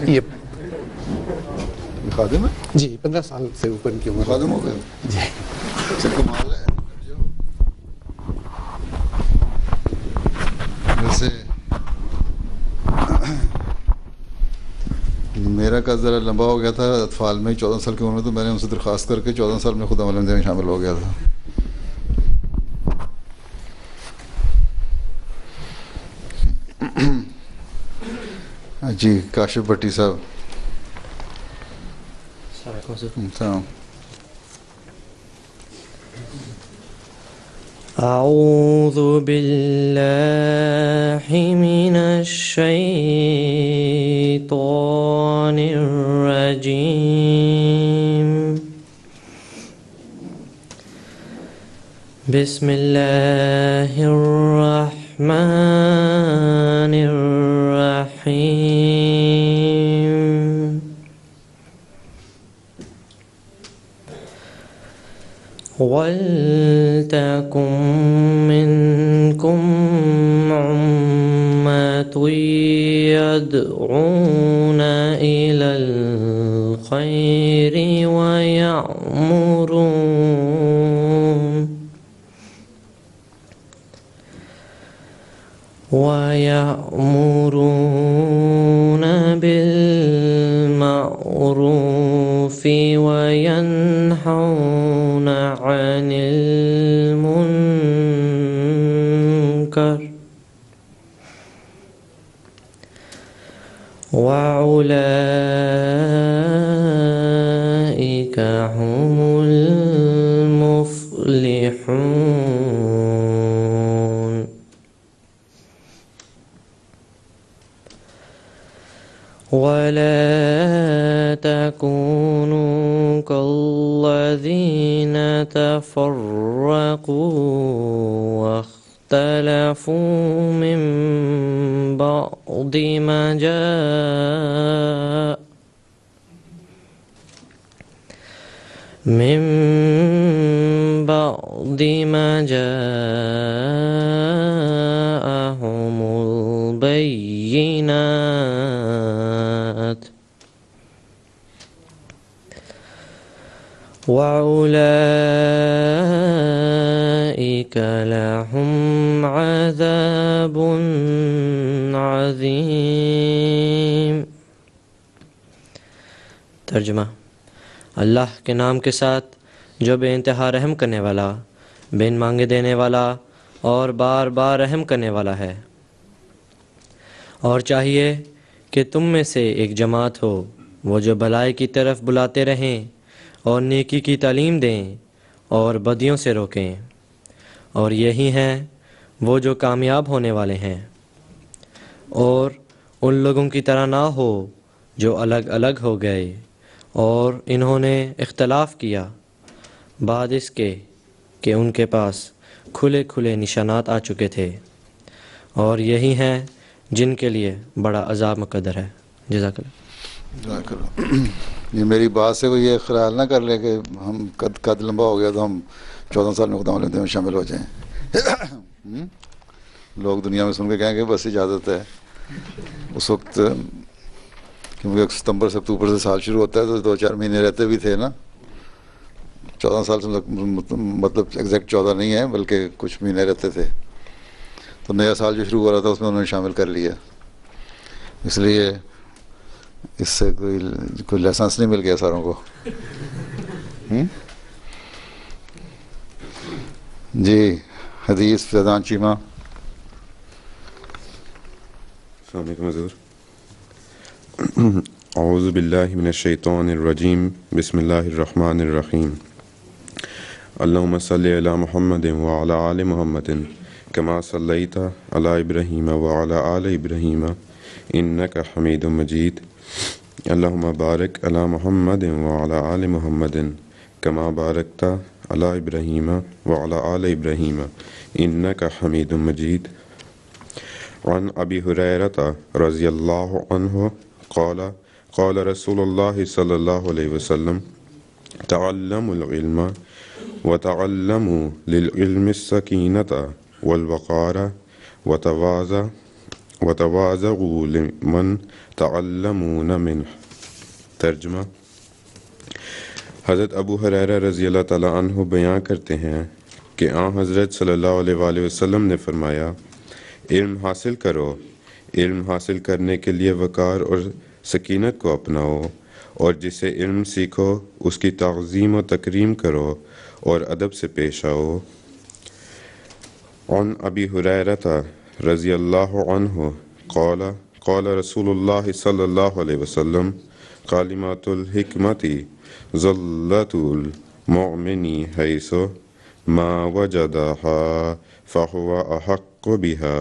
یہ خادم ہے جی 15 سال سے اوپر کی عمر. خادم ہو گئے جی اچھا کمال ہے. ویسے میرا قد ذرا لمبا ہو گیا تھا اطفال میں 14 سال کی عمر میں، تو میں نے ان سے درخواست کر کے 14 سال میں خود عمل میں شامل ہو گیا تھا. جی کاشف بھٹی صاحب. السلام. أعوذ بالله من الشيطان الرجيم. بسم الله الرحمن الرحيم. وَلْتَكُن مِّنكُمْ أُمَّةٌ يَدْعُونَ إِلَى الْخَيْرِ وَيَأْمُرُونَ بِالْمَعْرُوفِ وَيَنْهَوْنَ عَنِ الْمُنكَرِ وَأُولَئِكَ هُمُ الْمُفْلِحُونَ. وَلَا تَكُونُوا كَالَّذِينَ تَفَرَّقُوا وَاخْتَلَفُوا مِنْ بَعْدِ مَا جَاءَهُمُ الْبَيِّنَاتُ وَأُولَئِكَ لَهُمْ عَذَابٌ عَظِيمٌ. ترجمہ: اللہ کے نام کے ساتھ جو بے انتہا رحم کرنے والا، بن مانگے دینے والا اور بار بار رحم کرنے والا ہے. اور چاہیے کہ تم میں سے ایک جماعت ہو وہ جو بھلائی کی طرف بلاتے رہیں اور نیکی کی تعلیم دیں اور بدیوں سے روکیں، اور یہی ہیں وہ جو کامیاب ہونے والے ہیں. اور ان لوگوں کی طرح نہ ہو جو الگ الگ ہو گئے اور انہوں نے اختلاف کیا بعد اس کے کہ ان کے پاس کھلے کھلے نشانات آ چکے تھے، اور یہی ہیں جن کے لیے بڑا عذاب مقدر ہے. جزاک اللہ. یہ میری بات سے کوئی یہ خیال نہ کر لے کہ ہم قد لمبا ہو گیا تو ہم 14 سال میں خدا علیہ میں شامل ہو جائیں. لوگ دنیا میں سن کے کہیں گے بس اجازت ہے. اس وقت کیونکہ ستمبر سے اکتوبر سے سال شروع ہوتا ہے تو 2-4 مہینے رہتے بھی تھے نا. 14 سال سے مطلب ایگزیکٹ 14 نہیں ہے بلکہ کچھ مہینے رہتے تھے. تو نیا سال جو شروع ہو رہا تھا اس میں انہوں نے شامل کر لیا. اس لیے اس سے کوئی لائسنس نہیں مل گیا ساروں کو. جی حدیث فیضان چیمہ. السلام علیکم حضور. اعوذ باللہ من الشیطان الرجیم. بسم اللہ الرحمن الرحیم. اللہم صلی علی محمد وعلی آل محمد کما صلیت علی ابراہیم وعلی آل ابراہیم انک حمید مجید. اللہم بارک علی محمد وعلی آل محمد کما بارکت علی ابراہیم وعلی آل ابراہیم انک حمید مجید. عن ابی ہریرہ رضی اللہ عنہ قال قال رسول اللہ صلی اللہ علیہ وسلم تعلموا العلم وتعلموا للعلم السکینۃ والوقار وتواضع وتواضعوا لمن تعلمون منه۔ ترجمہ: حضرت ابو ہریرہ رضی اللہ تعالیٰ عنہ بیان کرتے ہیں کہ آن حضرت صلی اللہ علیہ وآلہ وسلم نے فرمایا، علم حاصل کرو، علم حاصل کرنے کے لیے وقار اور سکینت کو اپناؤ، اور جسے علم سیکھو اس کی تعظیم و تکریم کرو اور ادب سے پیش آؤ۔ عن ابی ہریرہ رضی اللہ عنہ قال قال رسول اللہ صلی اللہ علیہ وسلم کلمات الحکمت ظلۃ المؤمن حیث ما وجدها فهو احق بها۔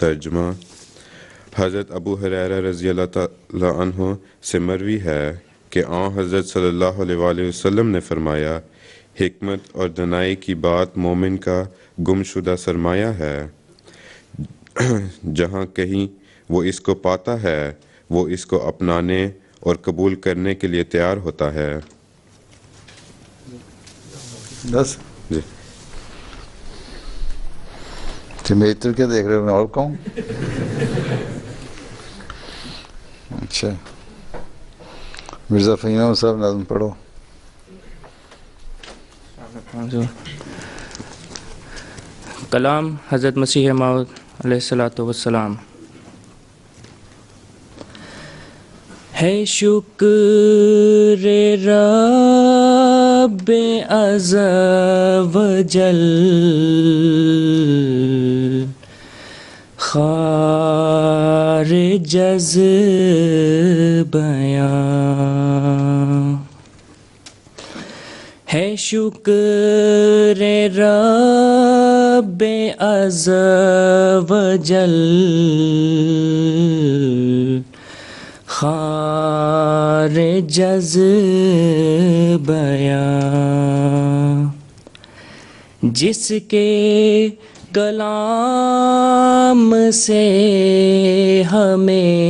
ترجمہ: حضرت ابو ہریرہ رضی اللہ تعالیٰ عنہ سے مروی ہے کہ آن حضرت صلی اللہ علیہ وآلہ وسلم نے فرمایا، حکمت اور دانائی کی بات مومن کا گم شدہ سرمایہ ہے، جہاں کہیں وہ اس کو پاتا ہے وہ اس کو اپنانے اور قبول کرنے کے لیے تیار ہوتا ہے۔ بس جی میری طرف کیا دیکھ رہے ہو، میں اور کہوں؟ اچھا، مرزا فہیم صاحب نظم پڑھو۔ کلام حضرت مسیح موعود علیہ الصلاۃ والسلام۔ ہے شکر رب عز و جل، خارج از بیان۔ ہے شکر رب عز و جل، خارج از بیان، جس کے کلام سے ہمیں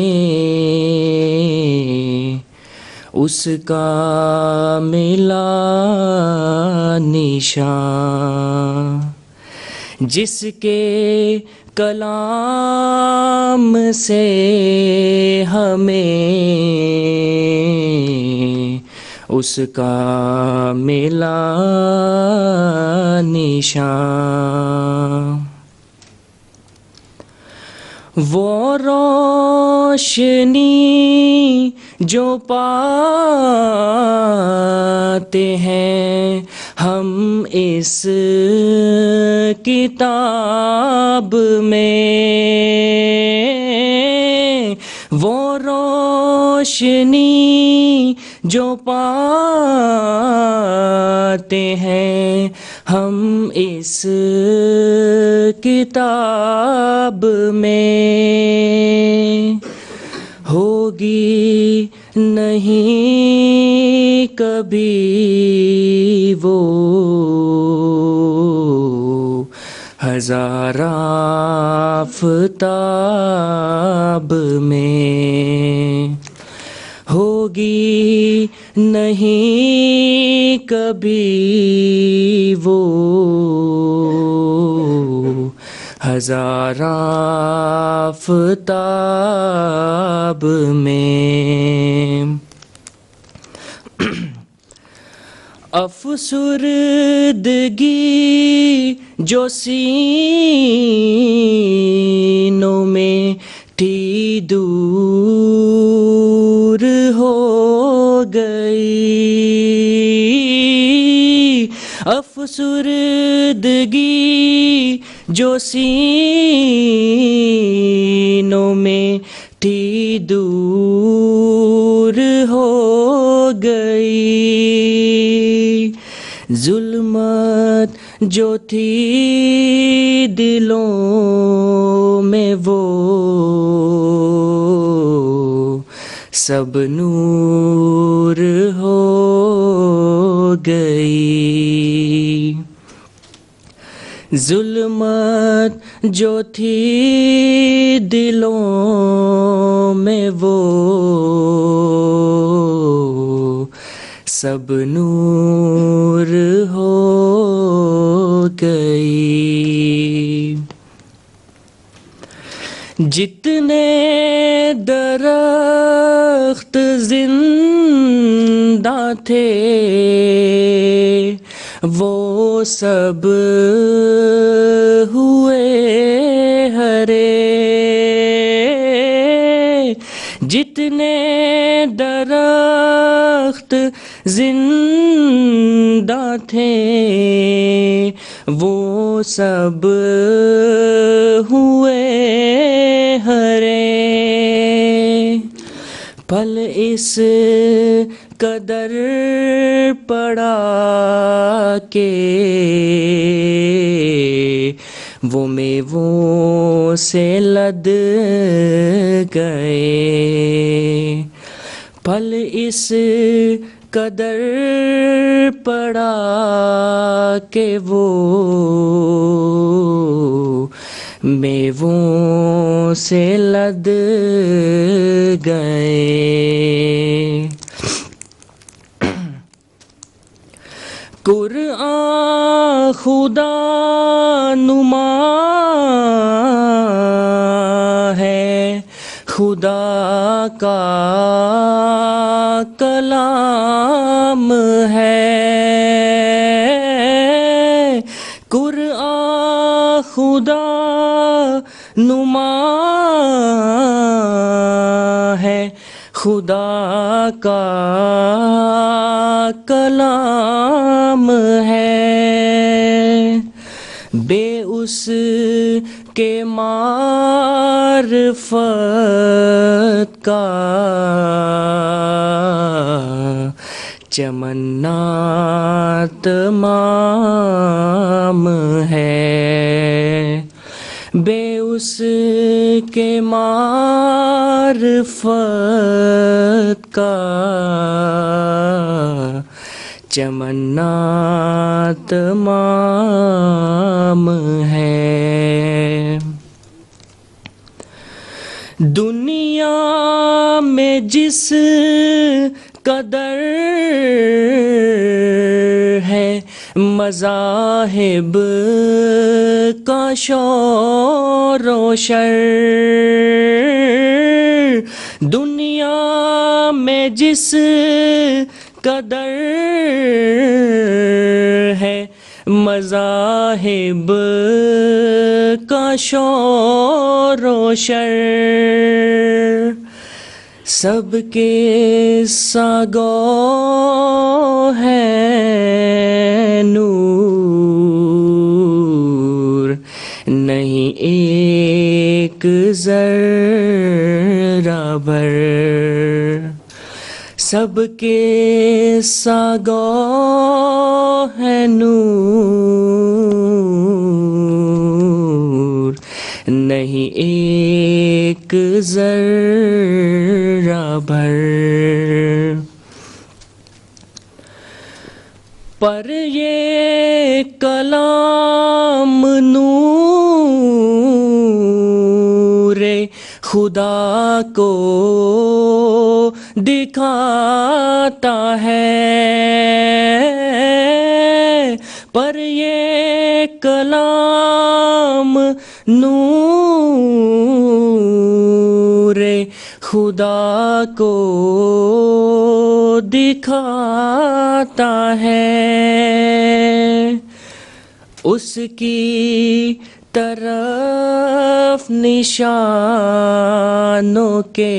اس کا ملا نشان، جس کے کلام سے ہمیں اس کا ملا نشان۔ وہ روشنی جو پاتے ہیں ہم اس کتاب میں، وہ روشنی جو پاتے ہیں ہم اس کتاب میں، ہوگی نہیں کبھی وہ ہزار آفتاب میں، ہوگی نہیں کبھی وہ ہزار آفتاب میں۔ افسردگی جو سینوں میں تھی دور ہو گئی، افسردگی جو سینوں میں تھی دور ہو گئی، ظلمت جو تھی دلوں میں وہ سب نور ہو گئی، ظلمت جو تھی دلوں میں وہ سب نور ہو گئی۔ جتنے درخت زندہ تھے وہ سب ہوئے ہرے، جتنے درخت زندہ تھے وہ سب ہوئے ہرے، پھل اس قدر پڑا کہ وہ میووں سے لد گئے، پھل اس قدر پڑا کہ وہ میووں سے لد گئے۔ قرآن خدا نما ہے، خدا کا کلام ہے، قرآن خدا نما ہے، خدا کا کلام ہے، بے اس کے معرفت کا چمننا تمام ہے، بے اس کے معرفت کا چمننا تمام ہے۔ دنیا میں جس قدر ہے مذاہب کا شور و شر، دنیا میں جس قدر ہے مذاہب کا شور و شر، سب کے ساگو ہے نور، نہیں ایک ذرہ بھر، سب کے ساگو ہے نور، نہیں ایک ذرہ بھر، پر یہ کلام نور خدا کو دکھاتا ہے، پر یہ کلام نور خدا کو دکھاتا ہے، اس کی طرف نشانوں کے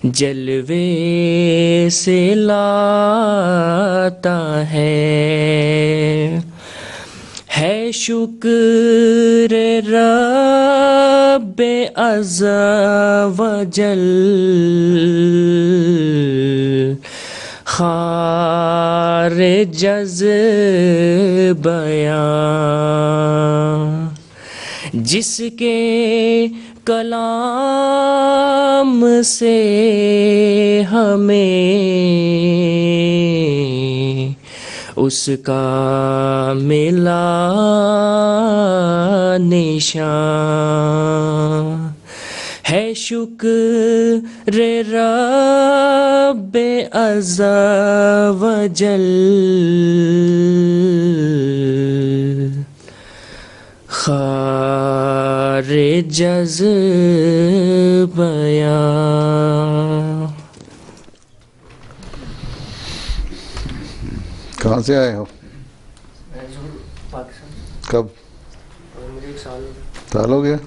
جلوے سے لاتا ہے شکر رب عز و جل، خارج از بیان، جس کے کلام سے ہمیں اس کا ملا نشان، ہے شکر رب عز و جل، خارج جذبیاں. کہاں سے آئے ہو؟ پاکستان. کب؟ مجھے 1 سال سال ہو گیا؟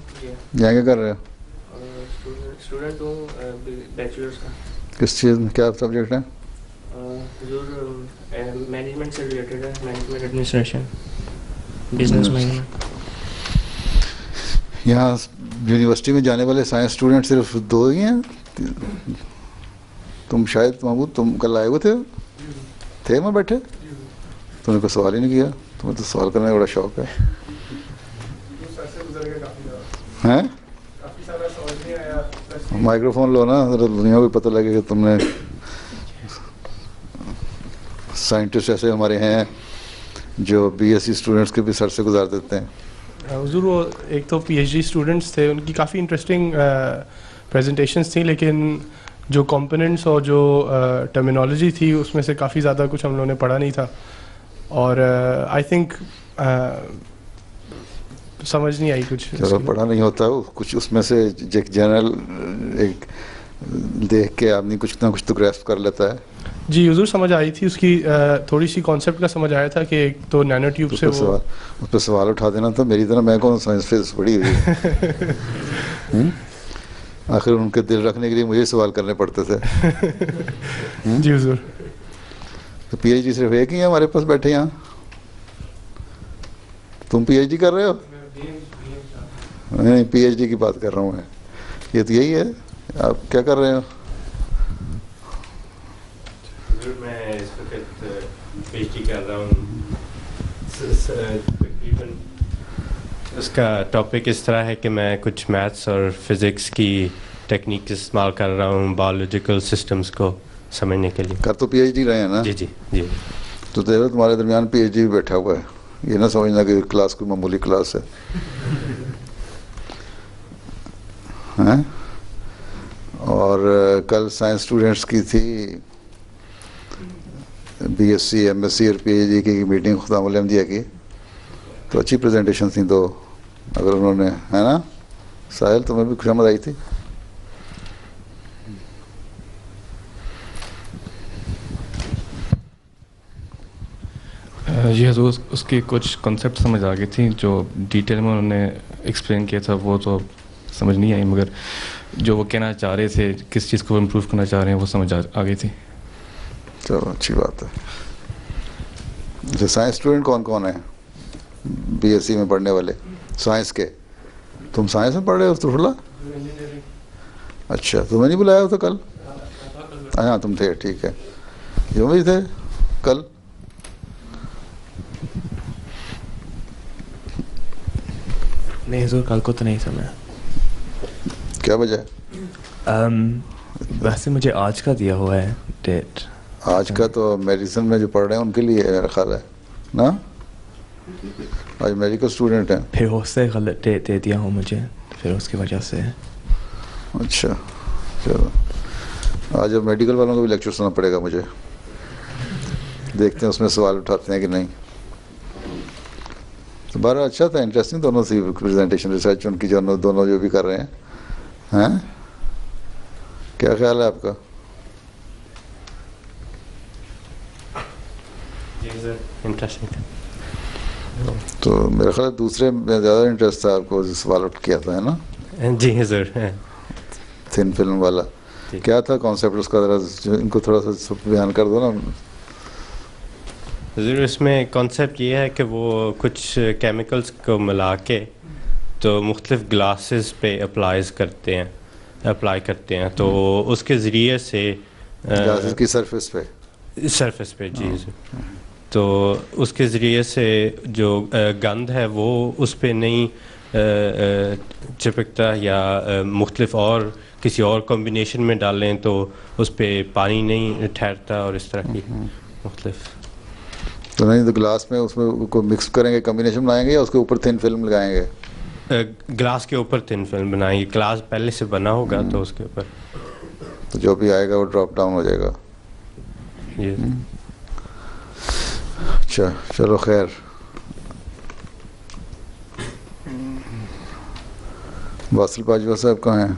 یہاں کیا کر رہے ہو؟ اسٹوڈنٹ ہوں بیچلرس کا. کس چیز میں، کیا سبجیکٹ ہے؟ مینجمنٹ سے ریلیٹڈ ہے، مینجمنٹ ایڈمنسٹریشن، بزنس مینجمنٹ. یہاں یونیورسٹی میں جانے والے سائنس اسٹوڈنٹ صرف 2 ہی ہیں؟ تم شاید محمود تم کل آئے ہوئے تھے میں بیٹھے؟ تم نے کوئی سوال ہی نہیں کیا. تمہیں تو سوال کرنے کا بڑا شوق ہے. ہیں؟ مائکرو فون لو نا ذرا، دنیا کو پتہ لگے کہ تم نے. سائنٹسٹ ایسے ہمارے ہیں جو BSc اسٹوڈنٹس کے بھی سر سے گزار دیتے ہیں. حضور وہ ایک تو PhD اسٹوڈنٹس تھے، ان کی کافی انٹرسٹنگ پریزنٹیشنس تھیں، لیکن جو کمپوننٹس اور جو ٹرمینالوجی تھی اس میں سے کافی زیادہ کچھ ہم لوگوں نے پڑھا نہیں تھا. اور آئی تھنک سمجھ نہیں آئی کچھ. چلو پڑھا نہیں ہوتا کچھ، اس میں سے ایک جنرل ایک دیکھ کے آدمی کچھ نہ کچھ تو گریسپ کر لیتا ہے. جی حضور سمجھ آئی تھی اس کی تھوڑی سی کانسیپٹ کا سمجھ آیا تھا کہ ایک تو نینو ٹیوب سے وہ اس پہ سوال اٹھا دینا تھا. میری طرح میں کون سائنس فزکس پڑھی ہوئی ہے. آخر ان کے دل رکھنے کے لیے مجھے سوال کرنے پڑتے تھے. جی حضور. تو PhD صرف ایک ہی ہے ہمارے پاس بیٹھے یہاں. تم PhD کر رہے ہو؟ نہیں PhD کی بات کر رہا ہوں میں. یہ تو یہی ہے. آپ کیا کر رہے ہو؟ میں اس وقت PhD کر رہا ہوں. تقریباً اس کا ٹاپک اس طرح ہے کہ میں کچھ میتھس اور فزکس کی ٹیکنیک استعمال کر رہا ہوں بایولوجیکل سسٹمز کو سمجھنے کے لیے. کر تو PhD رہے ہیں نا؟ جی جی جی. تو تمہارے درمیان PhD بھی بیٹھا ہوا ہے. یہ نہ سمجھنا کہ کلاس کوئی معمولی کلاس ہے. اور کل سائنس اسٹوڈنٹس کی تھی BSc MSc اور PhD کی میٹنگ خدام الحمدیہ کی. تو اچھی پریزنٹیشن تھیں. تو اگر انہوں نے، ہے نا ساحل، تمہیں بھی خوشامد آئی تھی؟ جی حضور اس کی کچھ کنسیپٹ سمجھ آ گئی تھی، جو ڈیٹیل میں انہوں نے ایکسپلین کیا تھا وہ تو سمجھ نہیں آئی، مگر جو وہ کہنا چاہ رہے تھے کس چیز کو امپروو کرنا چاہ رہے ہیں وہ سمجھ آ گئی تھی. چلو اچھی بات ہے. اچھا سائنس اسٹوڈنٹ کون کون ہیں BSc میں پڑھنے والے سائنس کے؟ تم سائنس میں پڑھ رہے ہو اللہ؟ اچھا تمہیں نہیں بلایا ہو تو کل؟ ہاں تم تھے، ٹھیک ہے. یوں بھی تھے کل؟ نہیں حضور کل کو تو نہیں تھا میں. کیا وجہ ہے؟ ویسے مجھے آج کا دیا ہوا ہے ڈیٹ. آج کا تو میڈیسن میں جو پڑھ رہے ہیں ان کے لیے میرا خیال ہے نا. آج میڈیکل اسٹوڈنٹ ہیں. پھر ہو سے غلط ڈیٹ دے دیا ہوں مجھے، پھر اس کی وجہ سے. اچھا چلو آج اب میڈیکل والوں کو بھی لیکچر سننا پڑے گا مجھے. دیکھتے ہیں اس میں سوال اٹھاتے ہیں کہ نہیں. تو بارہ اچھا تھا، انٹرسٹنگ دونوں سی پریزنٹیشن ریسرچ ان کی دونوں جو بھی کر رہے ہیں. کیا خیال ہے آپ کا؟ انٹرسٹنگ. تو میرا خیال ہے دوسرے میں زیادہ انٹرسٹ تھا آپ کو، سوال اٹھ کیا تھا ہے نا؟ جی حضور. تھن فلم والا کیا تھا کانسیپٹ اس کا؟ ذرا ان کو تھوڑا سا بیان کر دو نا. حضور اس میں کانسیپٹ یہ ہے کہ وہ کچھ کیمیکلز کو ملا کے تو مختلف گلاسز پہ اپلائی کرتے ہیں تو اس کے ذریعے سے گلاسز کی سرفیس پہ جی تو اس کے ذریعے سے جو گند ہے وہ اس پہ نہیں چپکتا، یا مختلف اور کسی اور کمبینیشن میں ڈالیں تو اس پہ پانی نہیں ٹھہرتا، اور اس طرح کی مختلف. تو نہیں تو گلاس میں اس میں کو مکس کریں گے، کمبینیشن بنائیں گے، یا اس کے اوپر تھن فلم لگائیں گے؟ گلاس کے اوپر تھن فلم بنائیں گے. گلاس پہلے سے بنا ہوگا تو اس کے اوپر تو جو بھی آئے گا وہ ڈراپ ڈاؤن ہو جائے گا. اچھا چلو خیر. واصل باجوہ صاحب کہاں ہیں؟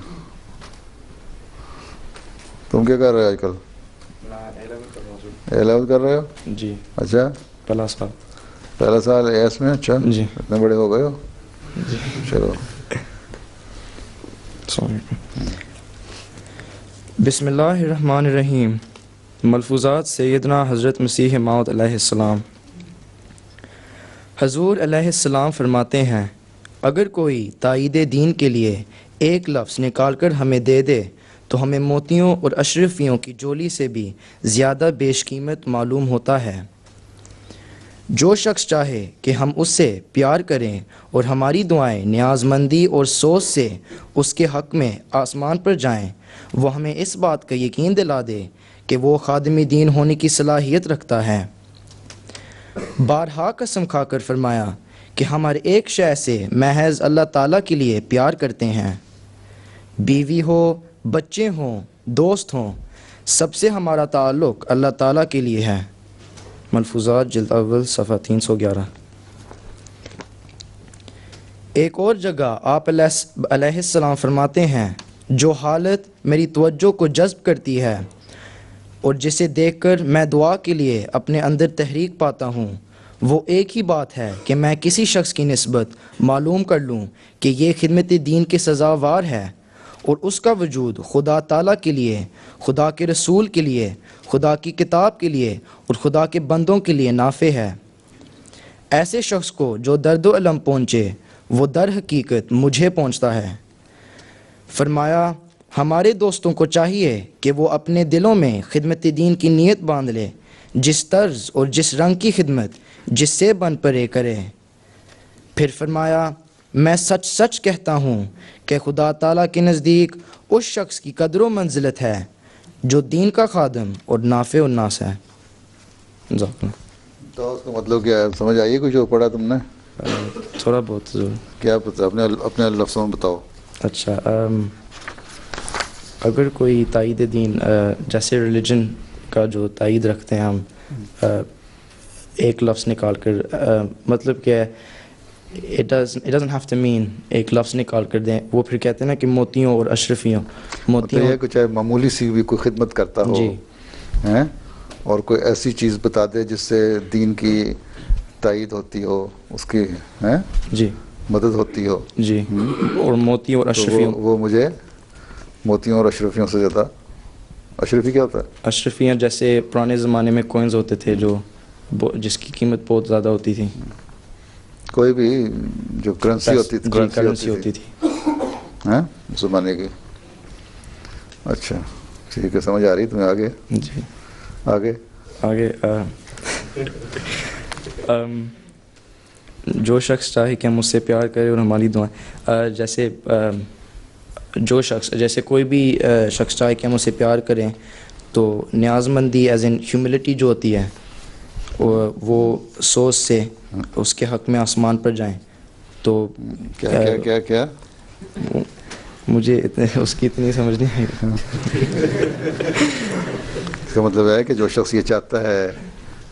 تم کیا کر رہے ہو آج کل؟ A11 کر رہے ہو؟ جی اچھا پہلا سال. پہلا سال ایس میں. اچھا جی اتنے بڑے ہو گئے ہو. چلو. بسم اللہ الرحمن الرحیم. ملفوظات سیدنا حضرت مسیح موعود علیہ السلام. حضور علیہ السلام فرماتے ہیں اگر کوئی تائید دین کے لیے ایک لفظ نکال کر ہمیں دے دے تو ہمیں موتیوں اور اشرفیوں کی جولی سے بھی زیادہ بیش قیمت معلوم ہوتا ہے. جو شخص چاہے کہ ہم اس سے پیار کریں اور ہماری دعائیں نیاز مندی اور سوچ سے اس کے حق میں آسمان پر جائیں، وہ ہمیں اس بات کا یقین دلا دے کہ وہ خادم دین ہونے کی صلاحیت رکھتا ہے. بارہا قسم کھا کر فرمایا کہ ہم ہر ایک شے سے محض اللہ تعالیٰ کے لیے پیار کرتے ہیں. بیوی ہو، بچے ہوں، دوست ہوں، سب سے ہمارا تعلق اللہ تعالیٰ کے لیے ہے. ملفوظات جلد اول صفحہ 311. ایک اور جگہ آپ علیہ السلام فرماتے ہیں جو حالت میری توجہ کو جذب کرتی ہے اور جسے دیکھ کر میں دعا کے لیے اپنے اندر تحریک پاتا ہوں، وہ ایک ہی بات ہے کہ میں کسی شخص کی نسبت معلوم کر لوں کہ یہ خدمت دین کے سزاوار ہے اور اس کا وجود خدا تعالیٰ کے لیے، خدا کے رسول کے لیے، خدا کی کتاب کے لیے اور خدا کے بندوں کے لیے نافع ہے. ایسے شخص کو جو درد و الم پہنچے وہ در حقیقت مجھے پہنچتا ہے. فرمایا ہمارے دوستوں کو چاہیے کہ وہ اپنے دلوں میں خدمت دین کی نیت باندھ لے، جس طرز اور جس رنگ کی خدمت جس سے بن پرے کرے. پھر فرمایا میں سچ سچ کہتا ہوں کہ خدا تعالیٰ کے نزدیک اس شخص کی قدر و منزلت ہے جو دین کا خادم اور نافع الناس ہے. تو اس کا مطلب کیا ہے؟ سمجھ آئیے کچھ جو پڑھا تم نے؟ تھوڑا بہت ضرور. کیا پتہ اپنے لفظوں میں بتاؤ. اچھا اگر کوئی تائید دین جیسے ریلیجن کا جو تائید رکھتے ہیں ہم ایک لفظ نکال کر مطلب کہ it doesn't have to mean ایک لفظ نکال کر دیں. وہ پھر کہتے ہیں نا کہ موتیوں اور اشرفیوں موتیوں یہ کچھ ہے معمولی سی بھی کوئی خدمت کرتا ہو جی ہیں اور کوئی ایسی چیز بتا دے جس سے دین کی تائید ہوتی ہو، اس کی ہیں جی مدد ہوتی ہو جی اور موتیوں اور اشرفیوں وہ مجھے موتیوں اور اشرفیوں سے زیادہ. اشرفی کیا ہوتا ہے؟ اشرفیاں جیسے پرانے زمانے میں کوئنز ہوتے تھے جو جس کی قیمت بہت زیادہ ہوتی تھی. کوئی بھی جو کرنسی ہوتی تھی کرنسی ہوتی تھی ہیں زمانے کی. اچھا ٹھیک ہے سمجھ آ رہی تمہیں. آگے جی آگے جو شخص چاہے کہ ہم اس سے پیار کرے اور ہماری دعائیں جیسے جو شخص جیسے کوئی بھی شخص چاہے کہ ہم اسے پیار کریں تو نیاز مندی ایز ان ہیوملٹی جو ہوتی ہے وہ سوچ سے اس کے حق میں آسمان پر جائیں. تو کیا کیا کیا مجھے اس کی اتنی سمجھ نہیں آئی. اس کا مطلب ہے کہ جو شخص یہ چاہتا ہے،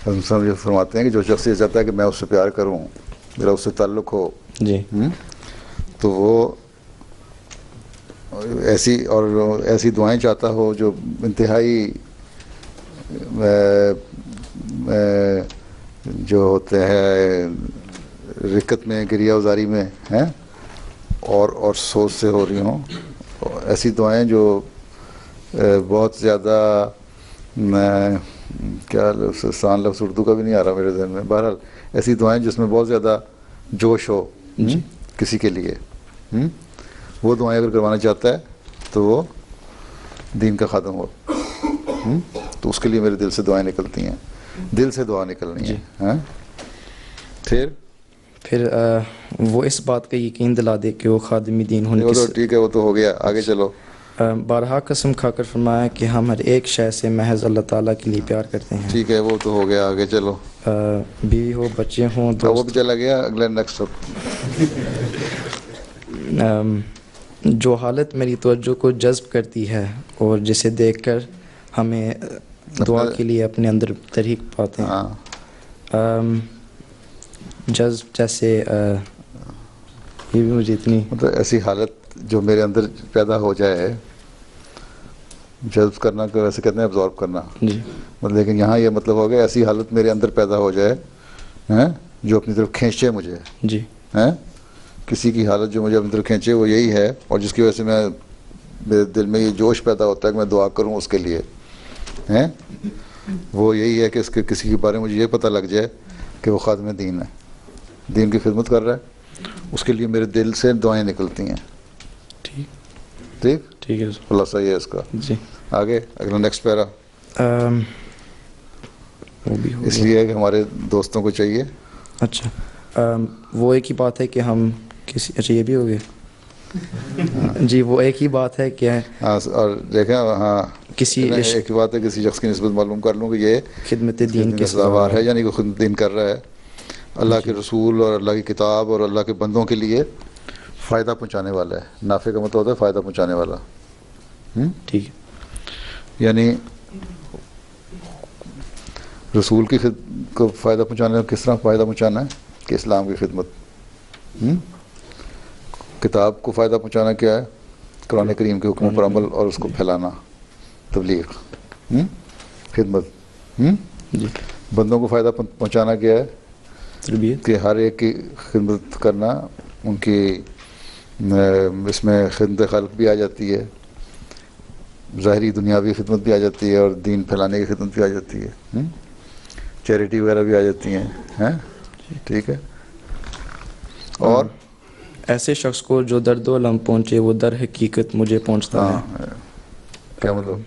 ہم فرماتے ہیں کہ جو شخص یہ چاہتا ہے کہ میں اس سے پیار کروں، میرا اس سے تعلق ہو جی تو وہ ایسی دعائیں چاہتا ہو جو انتہائی جو ہوتے ہیں رکت میں گریہ وزاری میں ہیں اور سوچ سے ہو رہی ہوں. ایسی دعائیں جو بہت زیادہ کیا سان لفظ اردو کا بھی نہیں آ رہا میرے ذہن میں. بہرحال ایسی دعائیں جس میں بہت زیادہ جوش ہو کسی کے لیے، وہ دعائیں اگر کروانا چاہتا ہے تو وہ دین کا خادم ہو. تو اس کے لیے میرے دل سے دعائیں نکلتی ہیں، دل سے دعا نکلنی ہے. ہاں پھر وہ اس بات کا یقین دلا دے کہ وہ خادمی دین ہونے کی. ٹھیک ہے وہ تو ہو گیا. آگے چلو. بارہا قسم کھا کر فرمایا کہ ہم ہر ایک شے سے محض اللہ تعالیٰ کے لیے پیار کرتے ہیں. ٹھیک ہے وہ تو ہو گیا. آگے چلو. بیوی ہو، بچے ہوں، دوست. وہ بھی چلا گیا. اگلا نیکسٹ. جو حالت میری توجہ کو جذب کرتی ہے اور جسے دیکھ کر ہمیں دعا کے لیے اپنے اندر تحریک پاتے ہیں. جذب جیسے یہ بھی مجھے اتنی مطلب ایسی حالت جو میرے اندر پیدا ہو جائے، جذب کرنا کہ ویسے کہتے ہیں ابزارب کرنا، جی لیکن یہاں یہ مطلب ہو گیا ایسی حالت میرے اندر پیدا ہو جائے جو اپنی طرف کھینچے مجھے، جی کسی کی حالت جو مجھے اپنی طرف کھینچے وہ یہی ہے، اور جس کی وجہ سے میں میرے دل میں یہ جوش پیدا ہوتا ہے کہ میں دعا کروں اس کے لیے، وہ یہی ہے کہ اس کے کسی کے بارے میں مجھے یہ پتہ لگ جائے کہ وہ خادم دین ہے، دین کی خدمت کر رہا ہے، اس کے لیے میرے دل سے دعائیں نکلتی ہیں. ٹھیک ٹھیک ہے اللہ صحیح ہے اس کا. جی آگے اگلا نیکسٹ پیرا. وہ بھی ہو اس گیا. لیے کہ ہمارے دوستوں کو چاہیے. اچھا وہ ایک ہی بات ہے کہ ہم کسی اچھا یہ بھی ہو گیا جی وہ ایک ہی بات ہے کہ ہاں اور دیکھیں ہاں کسی ایک ہی بات ہے کسی شخص کی نسبت معلوم کر لوں کہ یہ خدمت دین کی سزاوار ہے، یعنی کہ خدمت دین کر رہا ہے اللہ کے رسول اور اللہ کی کتاب اور اللہ کے بندوں کے لیے فائدہ پہنچانے والا ہے. نافع کا مطلب ہوتا ہے فائدہ پہنچانے والا. ٹھیک ہے. یعنی رسول کی کو فائدہ پہنچانا کس طرح فائدہ پہنچانا ہے کہ اسلام کی خدمت. کتاب کو فائدہ پہنچانا کیا ہے؟ قرآن کریم کے حکموں پر عمل اور اس کو پھیلانا، تبلیغ، خدمت. جی بندوں کو فائدہ پہنچانا کیا ہے؟ تربیت. کہ ہر ایک کی خدمت کرنا، ان کی اس میں خدمت خلق بھی آ جاتی ہے، ظاہری دنیاوی خدمت بھی آ جاتی ہے، اور دین پھیلانے کی خدمت بھی آ جاتی ہے، چیریٹی وغیرہ بھی آ جاتی ہیں. ٹھیک ہے. اور ایسے شخص کو جو درد و علم پہنچے وہ در حقیقت مجھے پہنچتا ہے. کیا مطلب؟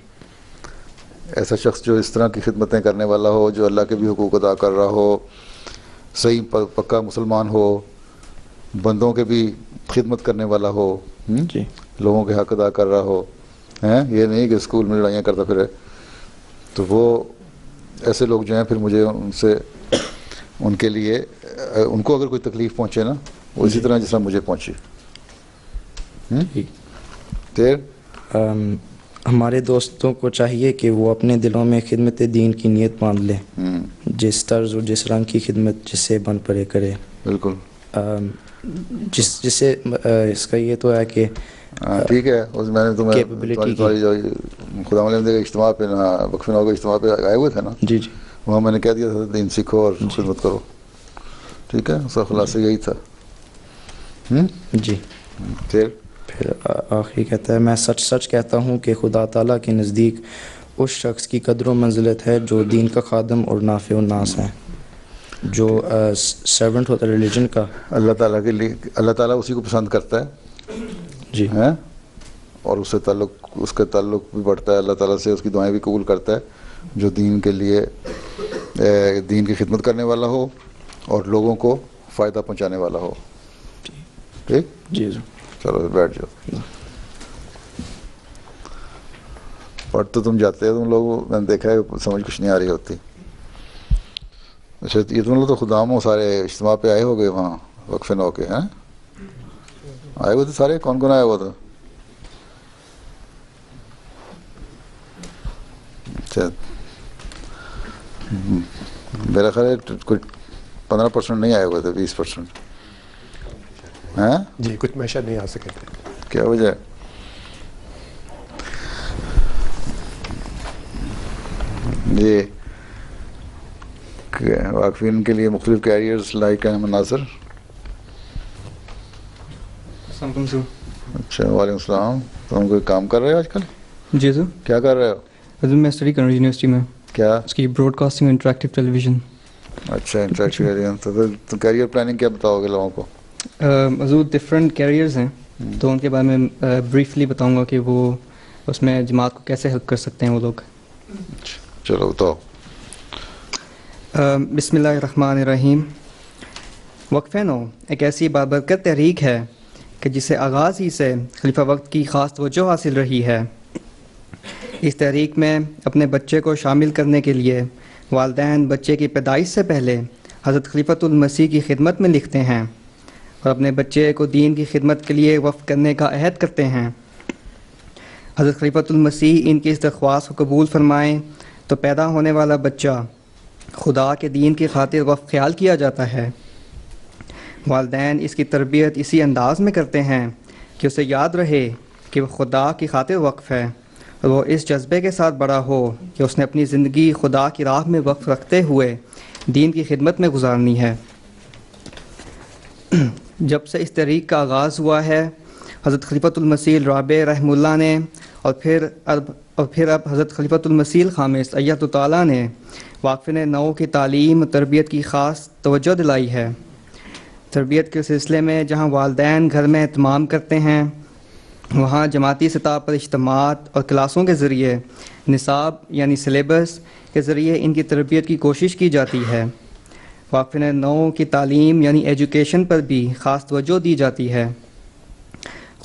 ایسا شخص جو اس طرح کی خدمتیں کرنے والا ہو، جو اللہ کے بھی حقوق ادا کر رہا ہو، صحیح پکا مسلمان ہو، بندوں کے بھی خدمت کرنے والا ہو، جی لوگوں کے حق ادا کر رہا ہو، یہ نہیں کہ اسکول میں لڑائیاں کرتا پھرے. تو وہ ایسے لوگ جو ہیں پھر مجھے ان سے ان کے لیے ان کو اگر کوئی تکلیف پہنچے نا وہ اسی طرح جس طرح مجھے پہنچی. پھر ہمارے دوستوں کو چاہیے کہ وہ اپنے دلوں میں خدمت دین کی نیت باندھ لیں، جس طرز اور جس رنگ کی خدمت جس سے بن پڑے کرے. بالکل. جس سے اس کا یہ تو ہے کہ ٹھیک ہے. اس میں نے تمہیں خدا ملیم کے اجتماع پہ وقف نو کے اجتماع پہ آئے ہوئے تھے نا، جی جی وہاں میں نے کہہ دیا تھا دین سیکھو اور خدمت کرو. ٹھیک ہے. اس کا خلاصہ یہی تھا. جی. پھر آخری کہتا ہے میں سچ سچ کہتا ہوں کہ خدا تعالیٰ کے نزدیک اس شخص کی قدر و منزلت ہے جو دین کا خادم اور نافع الناس ہے، جو سرونٹ ہوتا ہے ریلیجن کا. اللہ تعالیٰ کے لیے اللہ تعالیٰ اسی کو پسند کرتا ہے جی اور اس کا تعلق بھی بڑھتا ہے اللہ تعالیٰ سے، اس کی دعائیں بھی قبول کرتا ہے جو دین کے لیے دین کی خدمت کرنے والا ہو اور لوگوں کو فائدہ پہنچانے والا ہو. ٹھیک. جی چلو بیٹھ جاؤ. پڑھ تو تم جاتے ہو تم لوگ، میں نے دیکھا ہے سمجھ کچھ نہیں آ رہی ہوتی. اچھا یہ تم لوگ تو خدام ہو، سارے اجتماع پہ آئے ہو گئے وہاں وقف نو کے، ہیں آئے ہوئے تھے سارے؟ کون کون آیا ہوا تھا؟ اچھا میرا خیال ہے کوئی 15% نہیں آئے ہوئے تھے، 20%. ہیں جی کچھ میشر نہیں آ سکے تھے. کیا وجہ ہے؟ جی واقفین کے لیے مختلف کیریئرز لائک ہیں. مناظر. اچھا وعلیکم السلام. تم کوئی کام کر رہے ہو آج کل؟ جی سر. کیا کر رہے ہو؟ میں اسٹڈی کر رہا ہوں یونیورسٹی میں. کیا؟ اس کی براڈ کاسٹنگ انٹریکٹیو ٹیلی ویژن. اچھا انٹریکٹیو. تو کیریئر پلاننگ کیا بتاؤ گے لوگوں کو؟ حضور ڈفرینٹ کیریئرز ہیں تو ان کے بارے میں بریفلی بتاؤں گا کہ وہ اس میں جماعت کو کیسے ہیلپ کر سکتے ہیں وہ لوگ. چلو بتاؤ. بسم اللہ الرحمن الرحیم. وقف نو ایک ایسی بابرکت تحریک ہے کہ جسے آغاز ہی سے خلیفہ وقت کی خاص توجہ حاصل رہی ہے. اس تحریک میں اپنے بچے کو شامل کرنے کے لیے والدین بچے کی پیدائش سے پہلے حضرت خلیفۃ المسیح کی خدمت میں لکھتے ہیں اور اپنے بچے کو دین کی خدمت کے لیے وقف کرنے کا عہد کرتے ہیں. حضرت خلیفۃ المسیح ان کی اس درخواست کو قبول فرمائیں تو پیدا ہونے والا بچہ خدا کے دین کی خاطر وقف خیال کیا جاتا ہے. والدین اس کی تربیت اسی انداز میں کرتے ہیں کہ اسے یاد رہے کہ وہ خدا کی خاطر وقف ہے اور وہ اس جذبے کے ساتھ بڑا ہو کہ اس نے اپنی زندگی خدا کی راہ میں وقف رکھتے ہوئے دین کی خدمت میں گزارنی ہے۔ جب سے اس تحریک کا آغاز ہوا ہے، حضرت خلیفۃ المسیح الرابع رحمہ اللہ نے اور پھر اب حضرت خلیفۃ المسیح الخامس ایۃ تعالیٰ نے واقفین نو کی تعلیم و تربیت کی خاص توجہ دلائی ہے۔ تربیت کے سلسلے میں جہاں والدین گھر میں اہتمام کرتے ہیں، وہاں جماعتی سطح پر اجتماعات اور کلاسوں کے ذریعے نصاب یعنی سلیبس کے ذریعے ان کی تربیت کی کوشش کی جاتی ہے۔ واقفین نو کی تعلیم یعنی ایجوکیشن پر بھی خاص توجہ دی جاتی ہے۔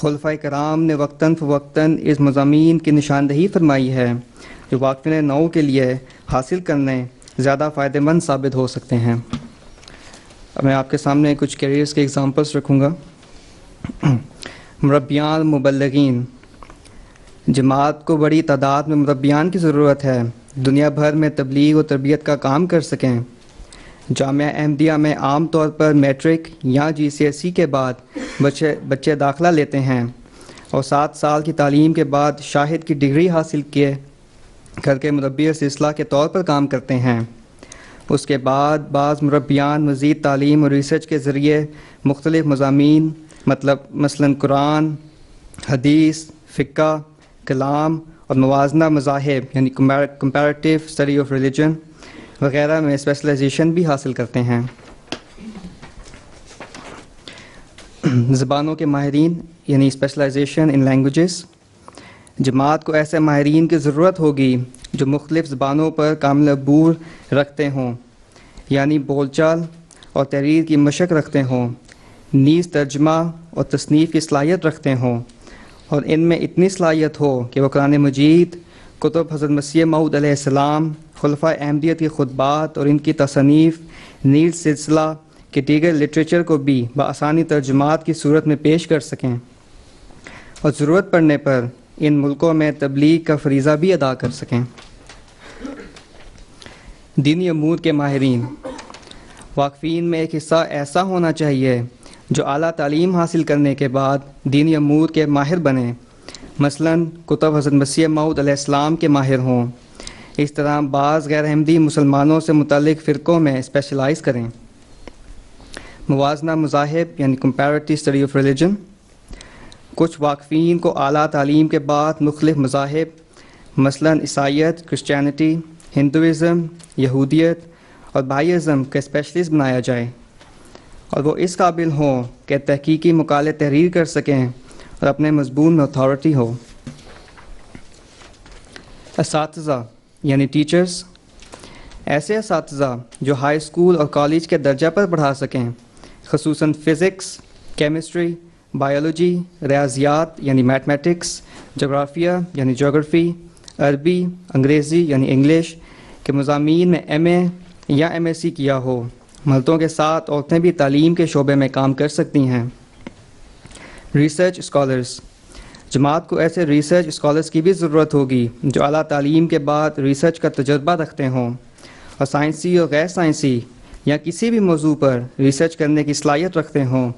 خلفائے کرام نے وقتاً فوقتاً اس مضامین کی نشاندہی فرمائی ہے جو واقفین نو کے لیے حاصل کرنے زیادہ فائدہ مند ثابت ہو سکتے ہیں۔ اب میں آپ کے سامنے کچھ کیریئرز کے ایگزامپلس رکھوں گا۔ مربیان مبلغین، جماعت کو بڑی تعداد میں مربیان کی ضرورت ہے، دنیا بھر میں تبلیغ و تربیت کا کام کر سکیں۔ جامعہ احمدیہ میں عام طور پر میٹرک یا GCSE کے بعد بچے داخلہ لیتے ہیں اور 7 سال کی تعلیم کے بعد شاہد کی ڈگری حاصل کر کے مربی سلسلہ کے طور پر کام کرتے ہیں۔ اس کے بعد بعض مربیان مزید تعلیم اور ریسرچ کے ذریعے مختلف مضامین مثلاً قرآن، حدیث، فقہ، کلام اور موازنہ مذاہب یعنی کمپیریٹیو اسٹڈی آف ریلیجن وغیرہ میں اسپیشلائزیشن بھی حاصل کرتے ہیں۔ زبانوں کے ماہرین یعنی اسپیشلائزیشن ان لینگویجز، جماعت کو ایسے ماہرین کی ضرورت ہوگی جو مختلف زبانوں پر کامل عبور رکھتے ہوں، یعنی بول چال اور تحریر کی مشق رکھتے ہوں، نیز ترجمہ اور تصنیف کی صلاحیت رکھتے ہوں، اور ان میں اتنی صلاحیت ہو کہ وہ قرآن مجید، کتب حضرت مسیح موعود علیہ السلام، خلفائے احمدیت کی خطبات اور ان کی تصانیف، نیل سلسلہ کے دیگر لٹریچر کو بھی بآسانی ترجمات کی صورت میں پیش کر سکیں اور ضرورت پڑنے پر ان ملکوں میں تبلیغ کا فریضہ بھی ادا کر سکیں۔ دینی امور کے ماہرین، واقفین میں ایک حصہ ایسا ہونا چاہیے جو اعلیٰ تعلیم حاصل کرنے کے بعد دینی امور کے ماہر بنیں، مثلاً کتب حضرت مسیح موعود علیہ السلام کے ماہر ہوں۔ اس طرح بعض غیر احمدی مسلمانوں سے متعلق فرقوں میں اسپیشلائز کریں۔ موازنہ مذاہب یعنی کمپیریٹیو اسٹڈی آف ریلیجن، کچھ واقفین کو اعلیٰ تعلیم کے بعد مختلف مذاہب مثلاً عیسائیت، کرسچینٹی، ہندوازم، یہودیت اور بہائیزم کا اسپیشلسٹ بنایا جائے اور وہ اس قابل ہوں کہ تحقیقی مقالے تحریر کر سکیں اور اپنے مضمون میں اتھارٹی ہو۔ اساتذہ یعنی ٹیچرز، ایسے اساتذہ جو ہائی اسکول اور کالج کے درجہ پر پڑھا سکیں، خصوصاً فزکس، کیمسٹری، بایولوجی، ریاضیات یعنی میتھمیٹکس، جغرافیہ یعنی جغرافی، عربی، انگریزی یعنی انگلش کے مضامین میں MA یا MSc کیا ہو۔ مردوں کے ساتھ عورتیں بھی تعلیم کے شعبے میں کام کر سکتی ہیں۔ ریسرچ اسکالرز، جماعت کو ایسے ریسرچ اسکالرز کی بھی ضرورت ہوگی جو اعلیٰ تعلیم کے بعد ریسرچ کا تجربہ رکھتے ہوں اور سائنسی اور غیر سائنسی یا کسی بھی موضوع پر ریسرچ کرنے کی صلاحیت رکھتے ہوں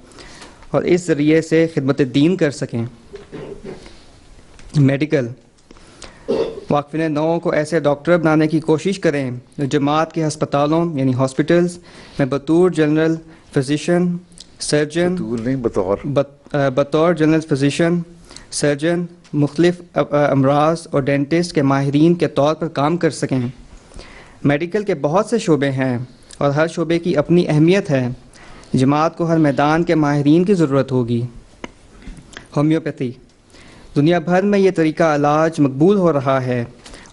اور اس ذریعے سے خدمت دین کر سکیں۔ میڈیکل، واقفین نو کو ایسے ڈاکٹر بنانے کی کوشش کریں جو جماعت کے ہسپتالوں یعنی ہاسپٹلز میں بطور جنرل فزیشین، سرجن، بطور جنرل فزیشین، سرجن، مختلف امراض اور ڈینٹسٹ کے ماہرین کے طور پر کام کر سکیں۔ میڈیکل کے بہت سے شعبے ہیں اور ہر شعبے کی اپنی اہمیت ہے۔ جماعت کو ہر میدان کے ماہرین کی ضرورت ہوگی۔ ہومیوپیتھی، دنیا بھر میں یہ طریقہ علاج مقبول ہو رہا ہے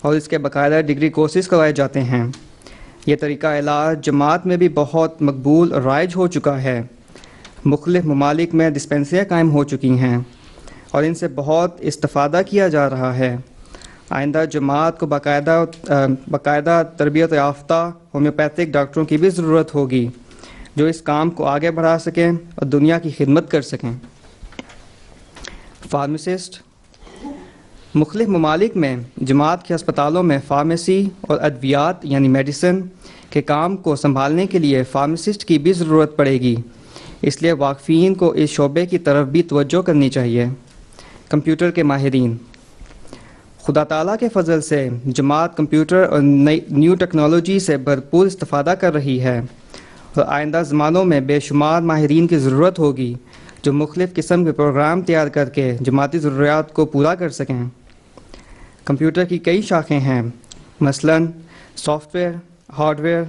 اور اس کے باقاعدہ ڈگری کورسز کروائے جاتے ہیں۔ یہ طریقہ علاج جماعت میں بھی بہت مقبول اور رائج ہو چکا ہے۔ مختلف ممالک میں ڈسپینسریاں قائم ہو چکی ہیں اور ان سے بہت استفادہ کیا جا رہا ہے۔ آئندہ جماعت کو باقاعدہ تربیت یافتہ ہومیوپیتھک ڈاکٹروں کی بھی ضرورت ہوگی جو اس کام کو آگے بڑھا سکیں اور دنیا کی خدمت کر سکیں۔ فارماسسٹ، مختلف ممالک میں جماعت کے ہسپتالوں میں فارمیسی اور ادویات یعنی میڈیسن کے کام کو سنبھالنے کے لیے فارماسسٹ کی بھی ضرورت پڑے گی اس لیے واقفین کو اس شعبے کی طرف بھی توجہ کرنی چاہیے۔ کمپیوٹر کے ماہرین، خدا تعالیٰ کے فضل سے جماعت کمپیوٹر اور نیو ٹیکنالوجی سے بھرپور استفادہ کر رہی ہے، اور آئندہ زمانوں میں بے شمار ماہرین کی ضرورت ہوگی جو مختلف قسم کے پروگرام تیار کر کے جماعتی ضروریات کو پورا کر سکیں۔ کمپیوٹر کی کئی شاخیں ہیں، مثلاً سافٹ ویئر، ہارڈ ویئر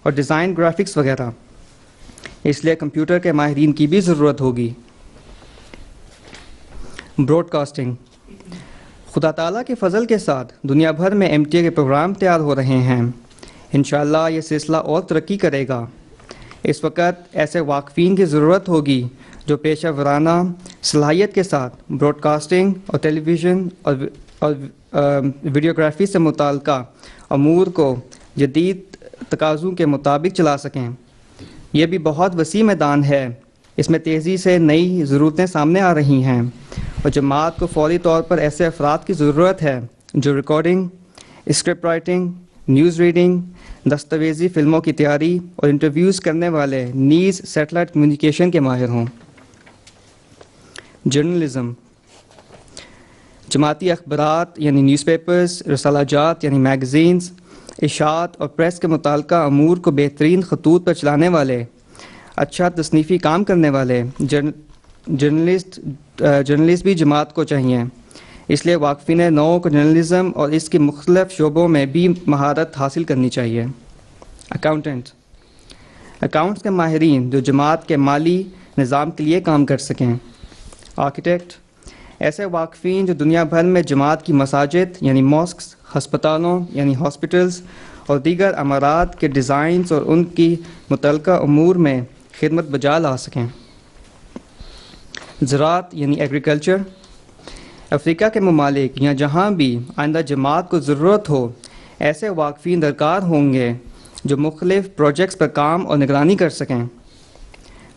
اور ڈیزائن گرافکس وغیرہ، اس لیے کمپیوٹر کے ماہرین کی بھی ضرورت ہوگی۔ براڈ کاسٹنگ، خدا تعالیٰ کے فضل کے ساتھ دنیا بھر میں MTA کے پروگرام تیار ہو رہے ہیں۔ انشاءاللہ یہ سلسلہ اور ترقی کرے گا۔ اس وقت ایسے واقفین کی ضرورت ہوگی جو پیشہ ورانہ صلاحیت کے ساتھ براڈ کاسٹنگ اور ٹیلی ویژن اور ویڈیوگرافی سے متعلقہ امور کو جدید تقاضوں کے مطابق چلا سکیں۔ یہ بھی بہت وسیع میدان ہے، اس میں تیزی سے نئی ضرورتیں سامنے آ رہی ہیں، اور جماعت کو فوری طور پر ایسے افراد کی ضرورت ہے جو recording, script writing, news reading, دستاویزی فلموں کی تیاری اور انٹرویوز کرنے والے نیز سیٹلائٹ کمیونیکیشن کے ماہر ہوں۔ جرنلزم، جماعتی اخبارات یعنی نیوز پیپرز، رسالہ جات یعنی میگزینز، اشاعت اور پریس کے متعلقہ امور کو بہترین خطوط پر چلانے والے، اچھا تصنیفی کام کرنے والے جرنلسٹ بھی جماعت کو چاہیے۔ اس لیے واقفین نو کو جرنلزم اور اس کے مختلف شعبوں میں بھی مہارت حاصل کرنی چاہیے۔ اکاؤنٹس کے ماہرین جو جماعت کے مالی نظام کے لیے کام کر سکیں۔ آرکیٹیکٹ، ایسے واقفین جو دنیا بھر میں جماعت کی مساجد یعنی ماسکس، ہسپتالوں یعنی ہاسپٹلز اور دیگر عمارات کے ڈیزائنز اور ان کی متعلقہ امور میں خدمت بجا لا سکیں۔ زراعت یعنی ایگریکلچر، افریقہ کے ممالک یا جہاں بھی آئندہ جماعت کو ضرورت ہو، ایسے واقفین درکار ہوں گے جو مختلف پروجیکٹس پر کام اور نگرانی کر سکیں۔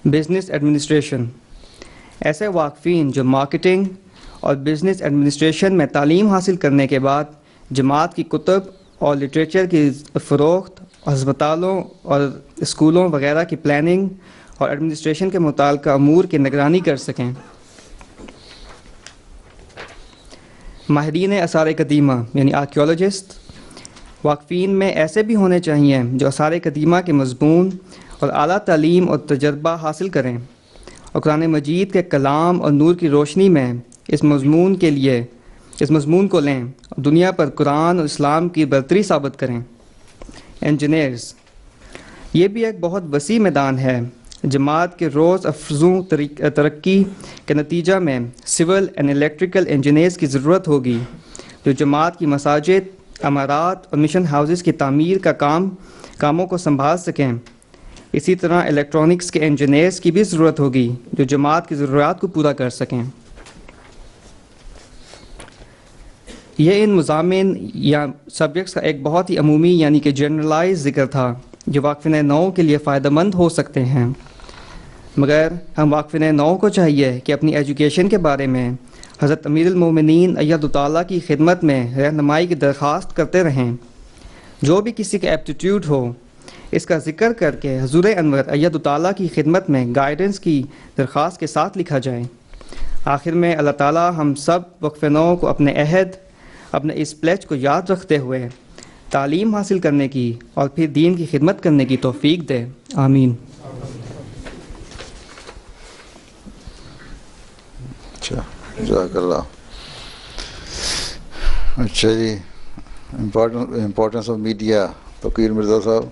بزنس ایڈمنسٹریشن، ایسے واقفین جو مارکیٹنگ اور بزنس ایڈمنسٹریشن میں تعلیم حاصل کرنے کے بعد جماعت کی کتب اور لٹریچر کی فروخت، ہسپتالوں اور اسکولوں وغیرہ کی پلاننگ اور ایڈمنسٹریشن کے متعلقہ امور کی نگرانی کر سکیں۔ ماہرین آثار قدیمہ یعنی آرکیولوجسٹ، واقفین میں ایسے بھی ہونے چاہیے جو آثار قدیمہ کے مضمون اور اعلیٰ تعلیم اور تجربہ حاصل کریں اور قرآن مجید کے کلام اور نور کی روشنی میں اس مضمون کو لیں اور دنیا پر قرآن اور اسلام کی برتری ثابت کریں۔ انجینئرز، یہ بھی ایک بہت وسیع میدان ہے۔ جماعت کے روز افزوں ترقی کے نتیجہ میں سول اینڈ الیکٹریکل انجینئرز کی ضرورت ہوگی جو جماعت کی مساجد، عمارات اور مشن ہاؤسز کی تعمیر کا کاموں کو سنبھال سکیں۔ اسی طرح الیکٹرانکس کے انجینئرز کی بھی ضرورت ہوگی جو جماعت کی ضروریات کو پورا کر سکیں۔ یہ ان مضامین یا سبجیکٹس کا ایک بہت ہی عمومی یعنی کہ جنرلائز ذکر تھا جو واقفین نو کے لیے فائدہ مند ہو سکتے ہیں، مگر ہم واقفین نو کو چاہیے کہ اپنی ایجوکیشن کے بارے میں حضرت امیر المومنین ایدہ تعالیٰ کی خدمت میں رہنمائی کی درخواست کرتے رہیں۔ جو بھی کسی کا ایپٹیٹیوڈ ہو اس کا ذکر کر کے حضور انور ایدہ تعالیٰ کی خدمت میں گائیڈنس کی درخواست کے ساتھ لکھا جائے۔ آخر میں اللہ تعالیٰ ہم سب وقف نو کو اپنے عہد، اپنے اس پلیج کو یاد رکھتے ہوئے تعلیم حاصل کرنے کی اور پھر دین کی خدمت کرنے کی توفیق دے، آمین۔ اچھا، جزاک اللہ۔ اچھا جی، امپورٹنس آف میڈیا، فقیر مرزا صاحب۔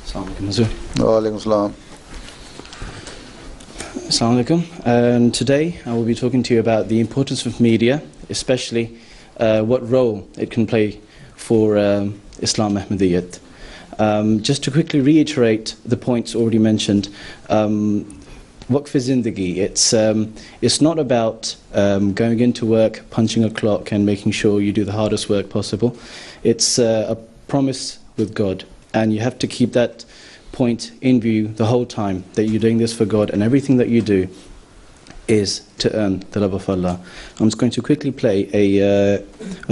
السلام علیکم حضور۔ وعلیکم السلام۔ Assalamu alaikum. And today I will be talking to you about the importance of media, especially what role it can play for Islam Ahmadiyyat. Just to quickly reiterate the points already mentioned, Waqf Zindagi, it's not about going into work, punching a clock and making sure you do the hardest work possible. It's a promise with God, and you have to keep that point in view the whole time that you're doing this for God, and everything that you do is to earn the love of Allah. I'm just going to quickly play a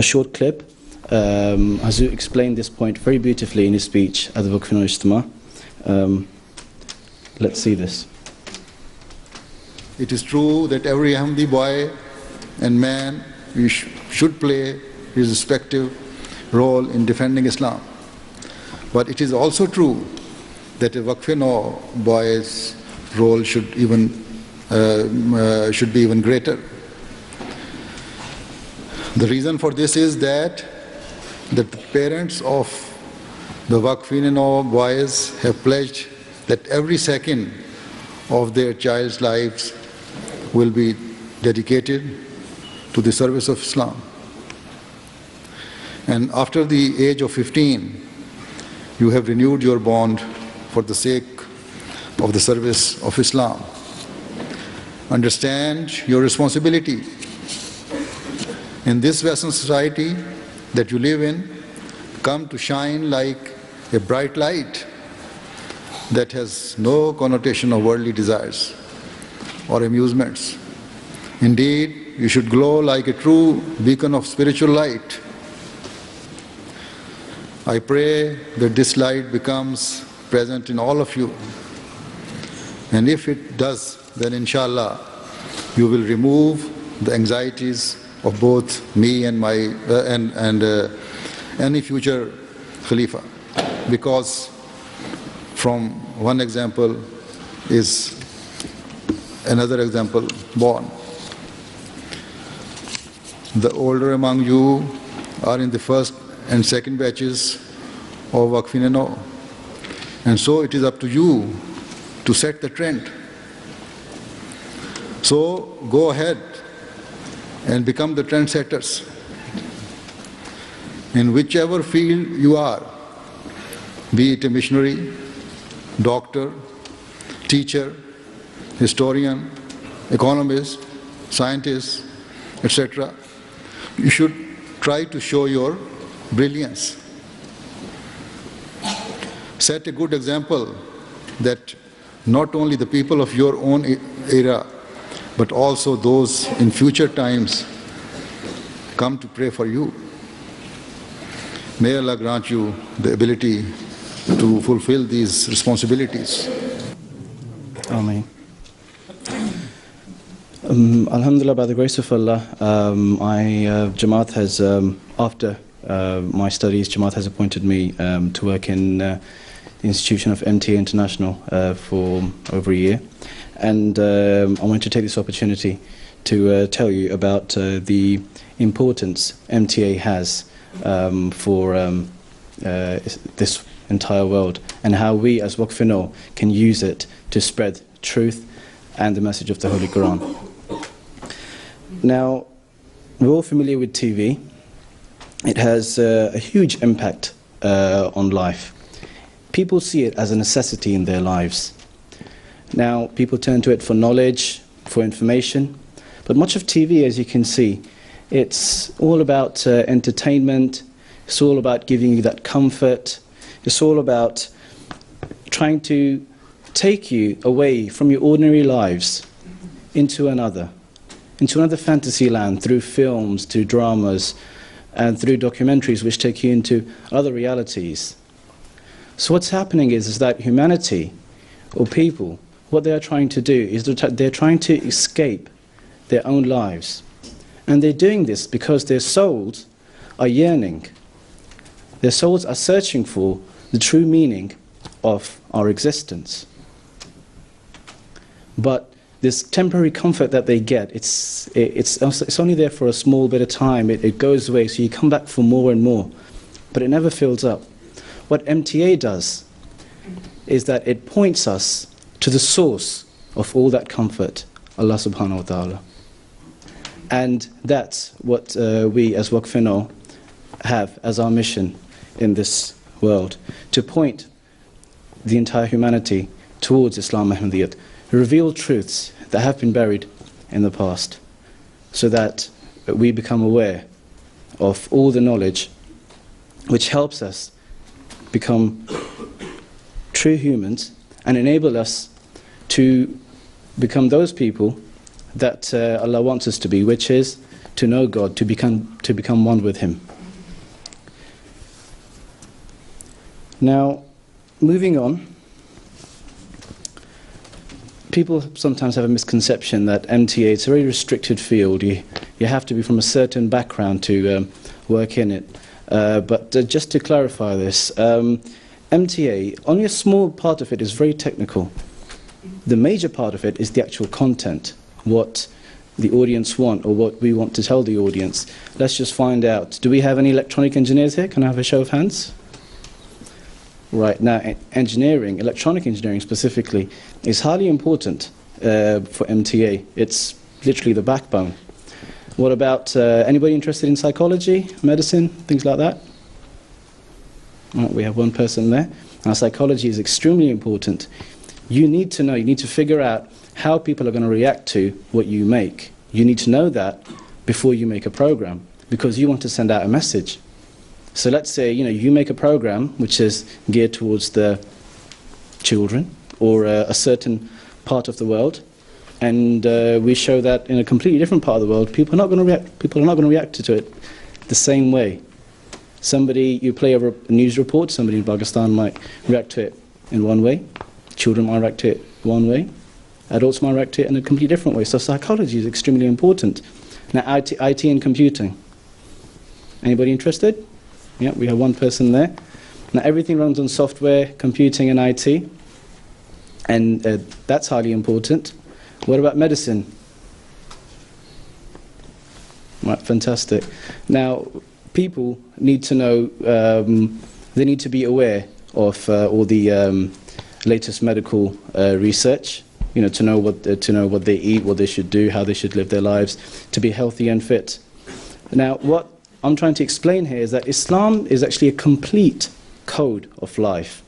short clip Hazur explained this point very beautifully in his speech at the Waqf Ijtima. Let's see this. It is true that every Ahmadi boy and man should play his respective role in defending Islam. But it is also true that a Waqf boy's role should be even greater. The reason for this is that the parents of the Waqf boys have pledged that every second of their child's lives will be dedicated to the service of Islam. And after the age of 15, you have renewed your bond for the sake of the service of Islam. Understand your responsibility. In this Western society that you live in, come to shine like a bright light that has no connotation of worldly desires or amusements. Indeed, you should glow like a true beacon of spiritual light. I pray that this light becomes present in all of you. And if it does, then inshallah, you will remove the anxieties of both me and any future Khalifa. Because from one example is another example born. The older among you are in the first and second batches of Waqf. And so it is up to you to set the trend. So go ahead and become the trendsetters. In whichever field you are, be it a missionary, doctor, teacher, historian, economist, scientist, etc., you should try to show your brilliance. Set a good example that not only the people of your own era, but also those in future times come to pray for you. May Allah grant you the ability to fulfill these responsibilities. Ameen. Alhamdulillah, by the grace of Allah, Jamaat has, after my studies, Jamaat has appointed me to work in the institution of MTA International for over a year. And I want to take this opportunity to tell you about the importance MTA has for this entire world, and how we as Waqf can use it to spread truth and the message of the Holy Quran. Now, we're all familiar with TV. It has a huge impact on life. People see it as a necessity in their lives. Now, people turn to it for knowledge, for information, but much of TV, as you can see, it's all about entertainment, it's all about giving you that comfort, it's all about trying to take you away from your ordinary lives into another fantasy land, through films, through dramas, and through documentaries which take you into other realities. So what's happening is that humanity, or people, what they are trying to do is they're trying to escape their own lives. And they're doing this because their souls are yearning. Their souls are searching for the true meaning of our existence. But this temporary comfort that they get, it's only there for a small bit of time. It goes away, so you come back for more and more. But it never fills up. What MTA does is that it points us to the source of all that comfort, Allah subhanahu wa ta'ala. And that's what we as Waqf have as our mission in this world, to point the entire humanity towards Islam Ahmadiyyat, reveal truths that have been buried in the past, so that we become aware of all the knowledge which helps us become true humans and enable us to become those people that Allah wants us to be, which is to know God, to become one with Him. Now, moving on, people sometimes have a misconception that MTA is a very restricted field. You have to be from a certain background to work in it. But just to clarify this, MTA, only a small part of it is very technical. The major part of it is the actual content, what the audience want or what we want to tell the audience. Let's just find out. Do we have any electronic engineers here? Can I have a show of hands? Right, now engineering, electronic engineering specifically, is highly important for MTA. It's literally the backbone. What about anybody interested in psychology, medicine, things like that? Right, we have one person there. Now psychology is extremely important. You need to know, you need to figure out how people are going to react to what you make. You need to know that before you make a program, because you want to send out a message. So let's say, you make a program which is geared towards the children or a certain part of the world, and we show that in a completely different part of the world, people are not going to react. People are not going to react to it the same way. You play a news report. Somebody in Pakistan might react to it in one way. Children might react to it one way. Adults might react to it in a completely different way. So psychology is extremely important. Now, IT and computing. Anybody interested? Yeah, we have one person there. Now, everything runs on software, computing, and IT, and that's highly important. What about medicine? Right, fantastic. Now, people need to know, they need to be aware of all the latest medical research, to know what they eat, what they should do, how they should live their lives, to be healthy and fit. Now, what I'm trying to explain here is that Islam is actually a complete code of life.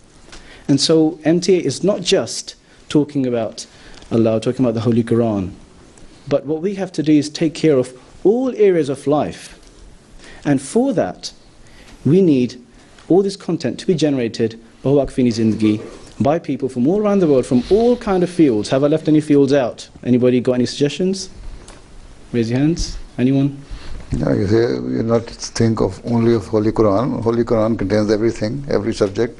And so MTA is not just talking about Allah, talking about the Holy Quran, but what we have to do is take care of all areas of life. And for that, we need all this content to be generated by people from all around the world, from all kind of fields. Have I left any fields out? Anybody got any suggestions? Raise your hands. Anyone? Yeah, you not think of only of Holy Quran. Holy Quran contains everything, every subject.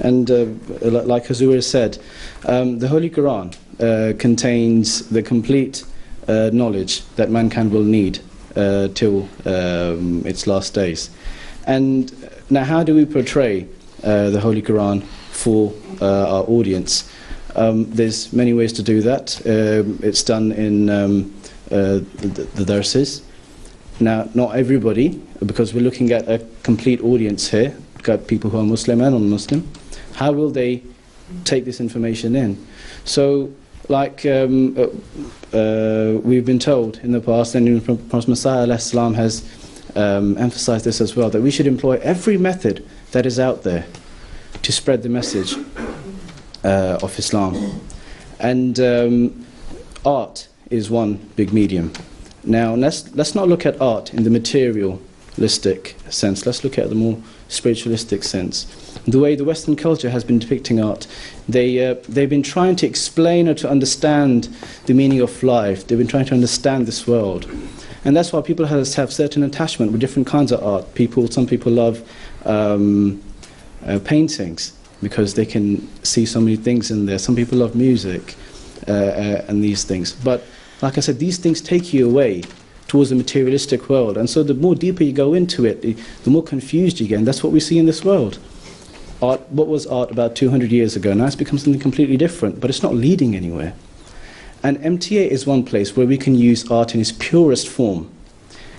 And like Hazur has said, the Holy Quran contains the complete knowledge that mankind will need till its last days. And now, how do we portray the Holy Quran for our audience? There's many ways to do that. It's done in the darses. Now, not everybody, because we're looking at a complete audience here, got people who are Muslim and non-Muslim. How will they take this information in? So, like we've been told in the past, and Prophet Messiah ﷺ has emphasized this as well, that we should employ every method that is out there to spread the message of Islam. And art is one big medium. Now, let's not look at art in the materialistic sense. Let's look at the more spiritualistic sense. The way the Western culture has been depicting art, they've been trying to explain or to understand the meaning of life. They've been trying to understand this world. And that's why people have certain attachment with different kinds of art. Some people love paintings because they can see so many things in there. Some people love music and these things. But like I said, these things take you away towards the materialistic world. And so the more deeper you go into it, the more confused you get. And that's what we see in this world. Art, what was art about 200 years ago? Now it's become something completely different, but it's not leading anywhere. And MTA is one place where we can use art in its purest form.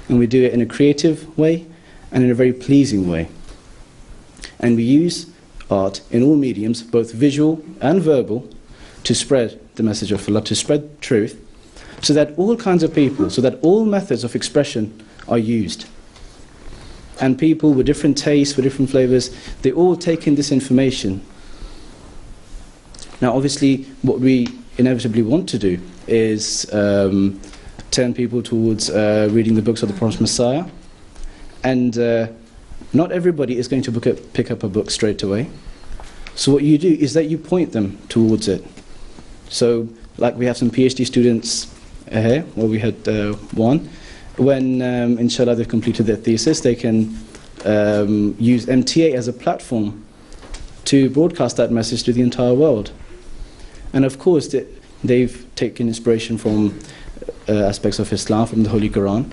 And we do it in a creative way and in a very pleasing way. And we use art in all mediums, both visual and verbal, to spread the message of Allah, to spread truth, so that all kinds of people, so that all methods of expression are used. And people with different tastes, with different flavors, they all take in this information. Now obviously what we inevitably want to do is turn people towards reading the books of the Prophet Messiah. And not everybody is going to pick up a book straight away. So what you do is that you point them towards it. So like we have some PhD students here, well, we had one. When, inshallah, they've completed their thesis, they can use MTA as a platform to broadcast that message to the entire world. And of course, they've taken inspiration from aspects of Islam, from the Holy Quran.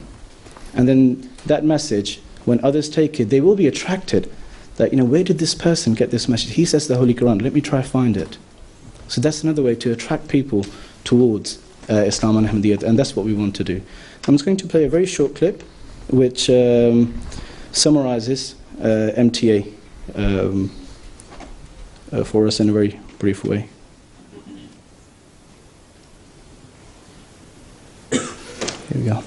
And then that message, when others take it, they will be attracted that, where did this person get this message? He says the Holy Quran, let me try find it. So that's another way to attract people towards Islam and Ahmadiyyat, and that's what we want to do. I'm just going to play a very short clip which summarizes MTA for us in a very brief way. Here we go.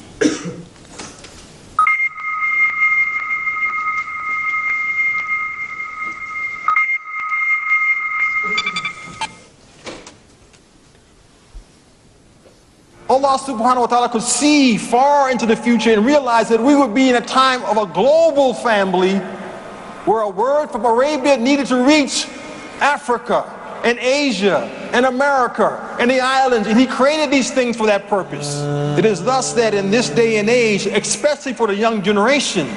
Allah subhanahu wa ta'ala could see far into the future and realize that we would be in a time of a global family where a word from Arabia needed to reach Africa and Asia and America and the islands, and he created these things for that purpose. It is thus that in this day and age, especially for the young generation,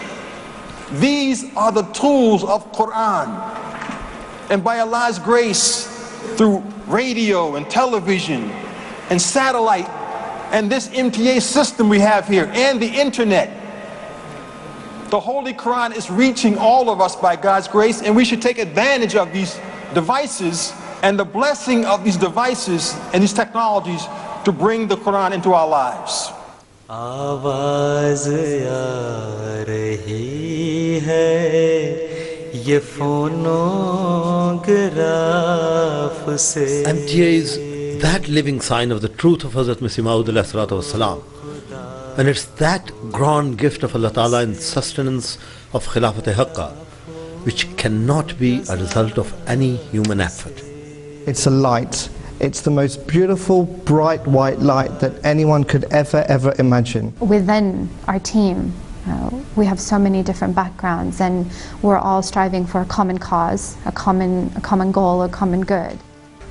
these are the tools of Quran. And by Allah's grace, through radio and television and satellite and this MTA system we have here and the internet, the Holy Quran is reaching all of us by God's grace, and we should take advantage of these devices and the blessing of these devices and these technologies to bring the Quran into our lives. MTA is that living sign of the truth of Hazrat Masih Maud alayhi salatu wassalam. And it's that grand gift of Allah Ta'ala in sustenance of Khilafat-e-Haqqa, which cannot be a result of any human effort. It's a light. It's the most beautiful, bright white light that anyone could ever imagine. Within our team, we have so many different backgrounds, and we're all striving for a common cause, a common goal, a common good.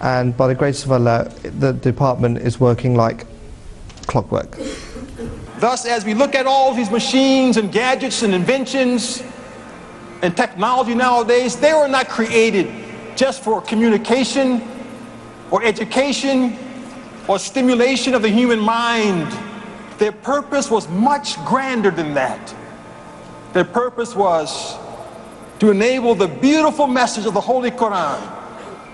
And by the grace of Allah, the department is working like clockwork. Thus, as we look at all these machines and gadgets and inventions and technology nowadays, they were not created just for communication or education or stimulation of the human mind. Their purpose was much grander than that. Their purpose was to enable the beautiful message of the Holy Quran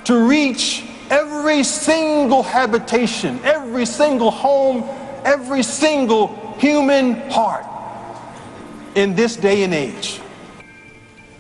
to reach every single habitation, every single home, every single human heart in this day and age.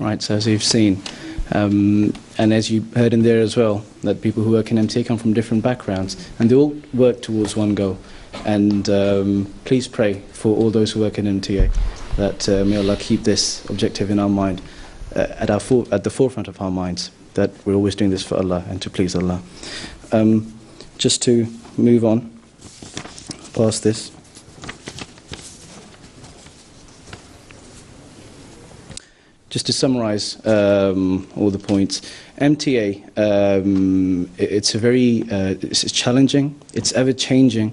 Right, so as you've seen, and as you heard in there as well, that people who work in MTA come from different backgrounds, and they all work towards one goal. And please pray for all those who work in MTA, that may Allah keep this objective in our mind, at the forefront of our minds, that we're always doing this for Allah and to please Allah. Just to move on past this. Just to summarize all the points, MTA, it's a very it's challenging, it's ever-changing,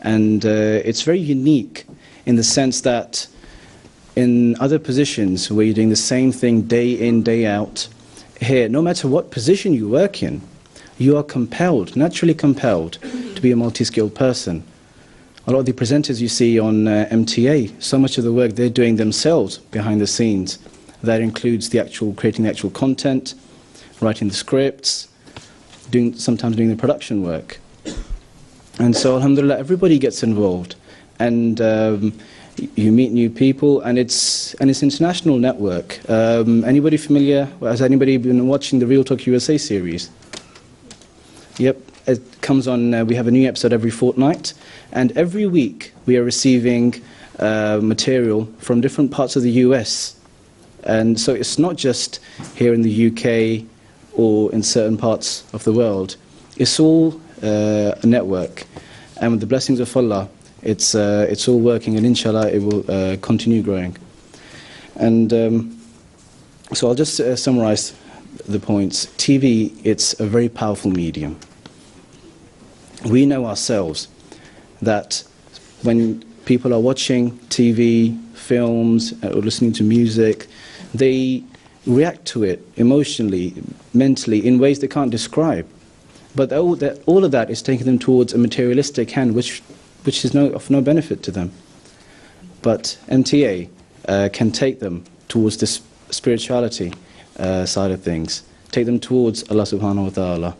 and it's very unique in the sense that in other positions where you're doing the same thing day in, day out, here, no matter what position you work in, you are compelled, naturally compelled, to be a multi-skilled person. A lot of the presenters you see on MTA, so much of the work they're doing themselves behind the scenes. That includes creating the actual content, writing the scripts, sometimes doing the production work. And so, alhamdulillah, everybody gets involved. And you meet new people, and it's an international network. Anybody familiar? Has anybody been watching the Real Talk USA series? Yep, it comes on, we have a new episode every fortnight, and every week we are receiving material from different parts of the US. And so it's not just here in the UK or in certain parts of the world. It's all a network. And with the blessings of Allah, it's all working, and inshallah it will continue growing. And so I'll just summarize the points. TV, it's a very powerful medium. We know ourselves that when people are watching TV, films, or listening to music, they react to it emotionally, mentally, in ways they can't describe. But all of that is taking them towards a materialistic hand, which is of no benefit to them. But MTA can take them towards this spirituality side of things, take them towards Allah subhanahu wa ta'ala,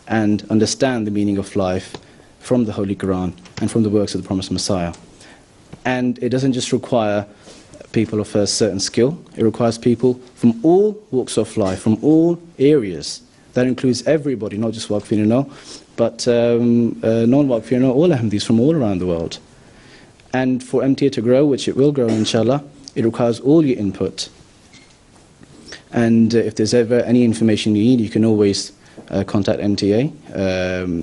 and understand the meaning of life from the Holy Quran and from the works of the Promised Messiah. And it doesn't just require people of a certain skill, it requires people from all walks of life, from all areas. That includes everybody, not just Waqfina, no, but non-Waqfina, all Ahmadis from all around the world. And for MTA to grow, which it will grow inshallah, it requires all your input. And if there's ever any information you need, you can always contact MTA.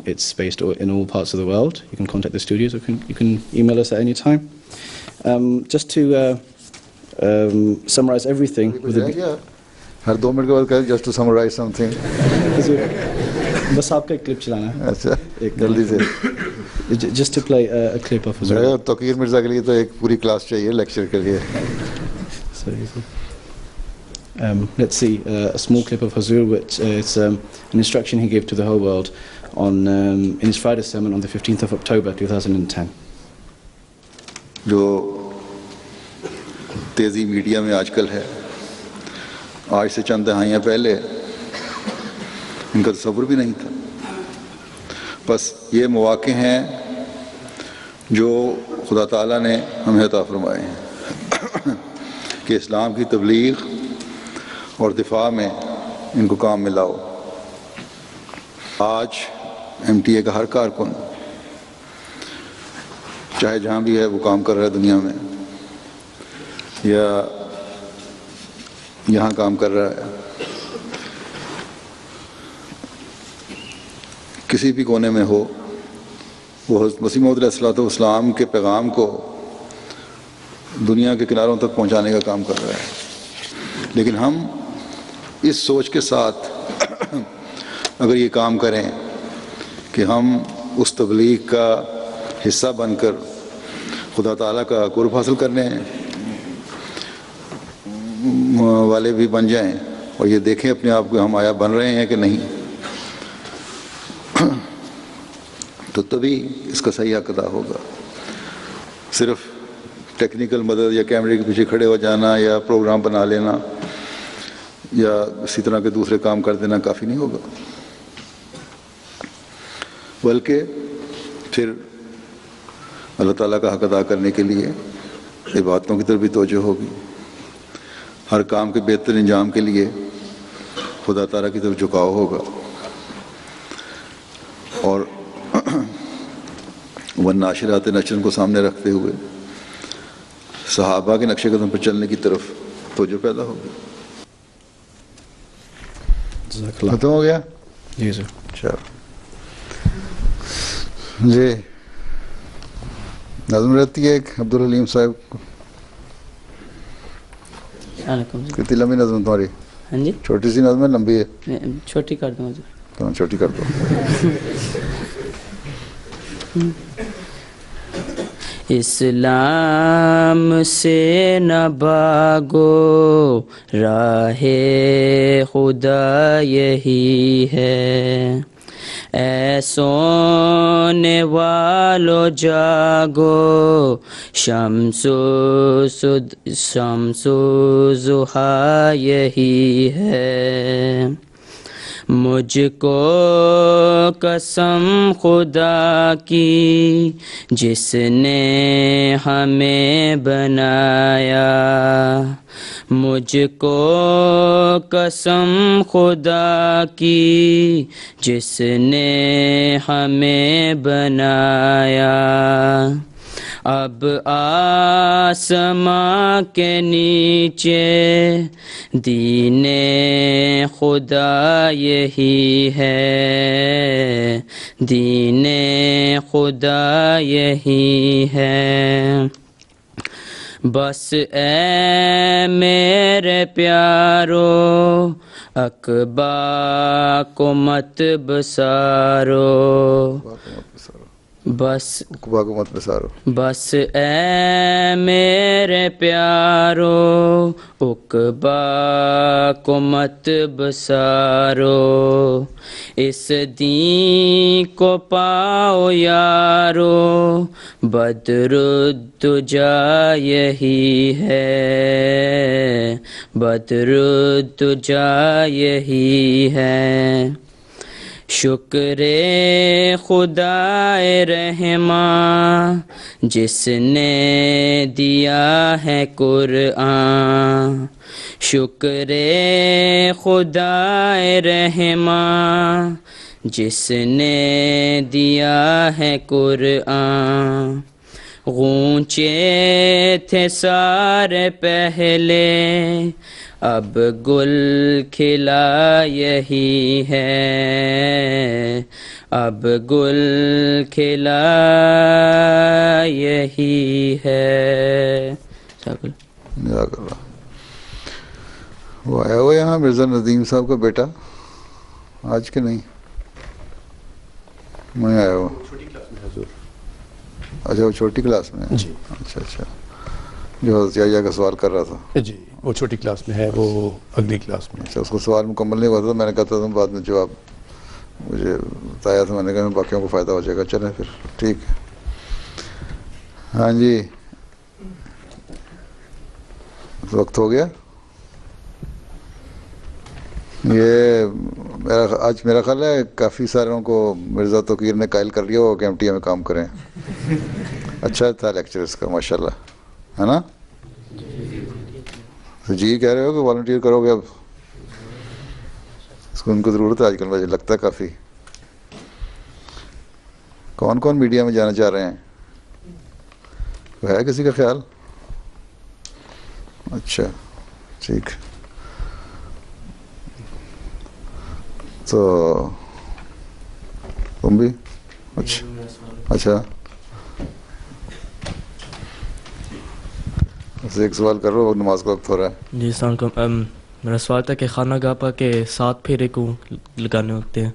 It's based in all parts of the world. You can contact the studios, or you can email us at any time. Just to summarize everything. ہر 2 minute کے بعد کہا just to summarize something. بس آپ کا ایک clip چلانا ہے. اچھا جلدی سے. Just to play a clip of حضور. توقیر مرزا کے لیے تو ایک پوری کلاس چاہیے لیکچر کے لیے. Let's see a small clip of Hazur, which is an instruction he gave to the whole world on in his Friday sermon on the 15th of October 2010. جو تیزی میڈیا میں آج کل ہے، آج سے چند دہائیاں پہلے ان کا تصور بھی نہیں تھا. بس یہ مواقع ہیں جو خدا تعالیٰ نے ہمیں عطا فرمائے ہیں کہ اسلام کی تبلیغ اور دفاع میں ان کو کام میں لاؤ. آج ایم ٹی اے کا ہر کارکن چاہے جہاں بھی ہے وہ کام کر رہا ہے دنیا میں یا یہاں کام کر رہا ہے، کسی بھی کونے میں ہو، وہ حضرت مسیح موعود علیہ السلام کے پیغام کو دنیا کے کناروں تک پہنچانے کا کام کر رہا ہے. لیکن ہم اس سوچ کے ساتھ اگر یہ کام کریں کہ ہم اس تبلیغ کا حصہ بن کر خدا تعالیٰ کا قرب حاصل کرنے والے بھی بن جائیں اور یہ دیکھیں اپنے آپ کو ہم آیا بن رہے ہیں کہ نہیں، تو تبھی اس کا صحیح حق ادا ہوگا. صرف ٹیکنیکل مدد یا کیمرے کے پیچھے کھڑے ہو جانا یا پروگرام بنا لینا یا اسی طرح کے دوسرے کام کر دینا کافی نہیں ہوگا، بلکہ پھر اللہ تعالیٰ کا حق ادا کرنے کے لیے عبادتوں کی طرف بھی توجہ ہوگی. ہر کام کے بہتر انجام کے لیے خدا تعالیٰ کی طرف جھکاؤ ہوگا، اور والناشرات نشرا کو سامنے رکھتے ہوئے صحابہ کے نقش قدم پر چلنے کی طرف توجہ پیدا ہوگی. ختم ہو گیا؟ جی سر. چلو جی نظم رہتی ہے ایک عبدالحلیم صاحب کو. کتنی لمبی نظم تمہاری؟ ہاں جی چھوٹی سی نظم ہے لمبی ہے؟ چھوٹی کر دوں. چھوٹی کر دو. اسلام سے نہ بھاگو راہ خدا یہی ہے، اے سونے والو جاگو شمس و ضحیٰ یہی ہے. مجھ کو قسم خدا کی جس نے ہمیں بنایا، مجھ کو قسم خدا کی جس نے ہمیں بنایا. اب آسماں کے نیچے دین خدا یہی ہے، دین خدا یہی ہے. بس اے میرے پیارو عقبہ کو مت بسارو، بس عقبہ کو مت بسارو، بس اے میرے پیارو عقبہ کو مت بسارو، اس دین کو پاؤ یارو، بدر الدجا یہی ہے، بدر الدجا یہی ہے. شکر خدا رحماں جس نے دیا ہے قرآن، شکر خدا رحماں جس نے دیا ہے قرآن. غونچے تھے سارے پہلے اب گل کھلا یہی ہے، اب گل کھلا یہی ہے. وہ آیا ہوا یہاں مرزا ندیم صاحب کا بیٹا آج کے نہیں؟ میں آیا ہوا. اچھا وہ چھوٹی کلاس میں؟ جی. اچھا اچھا، جو حضرت یحییٰ کا سوال کر رہا تھا. جی وہ چھوٹی کلاس میں ہے، وہ اگلی کلاس میں. اچھا، اس کو سوال مکمل نہیں ہوا تھا، میں نے کہا تھا بعد میں جواب مجھے بتایا تھا، میں نے کہا باقیوں کو فائدہ ہو جائے گا. چلیں پھر ٹھیک ہے. ہاں جی وقت ہو گیا. یہ آج میرا خیال ہے کافی ساروں کو مرزا توقیر نے قائل کر لیا ہو کہ MTA میں کام کریں. اچھا تھا لیکچر اس کا ماشاء اللہ، ہے نا؟ تو جی کہہ رہے ہو کہ والنٹیئر کرو گے اب؟ اس کو ان کو ضرورت ہے آج کل، مجھے لگتا ہے کافی. کون کون میڈیا میں جانا چاہ رہے ہیں؟ ہے کسی کا خیال؟ اچھا ٹھیک. تو تم بھی؟ اچھا اچھا، ایک سوال کر رہا ہو، نماز کا وقت ہو رہا ہے. جی السلام علیکم. میرا سوال تھا کہ خانہ گاہ پر کے 7 پھیرے کو لگانے ہوتے ہیں.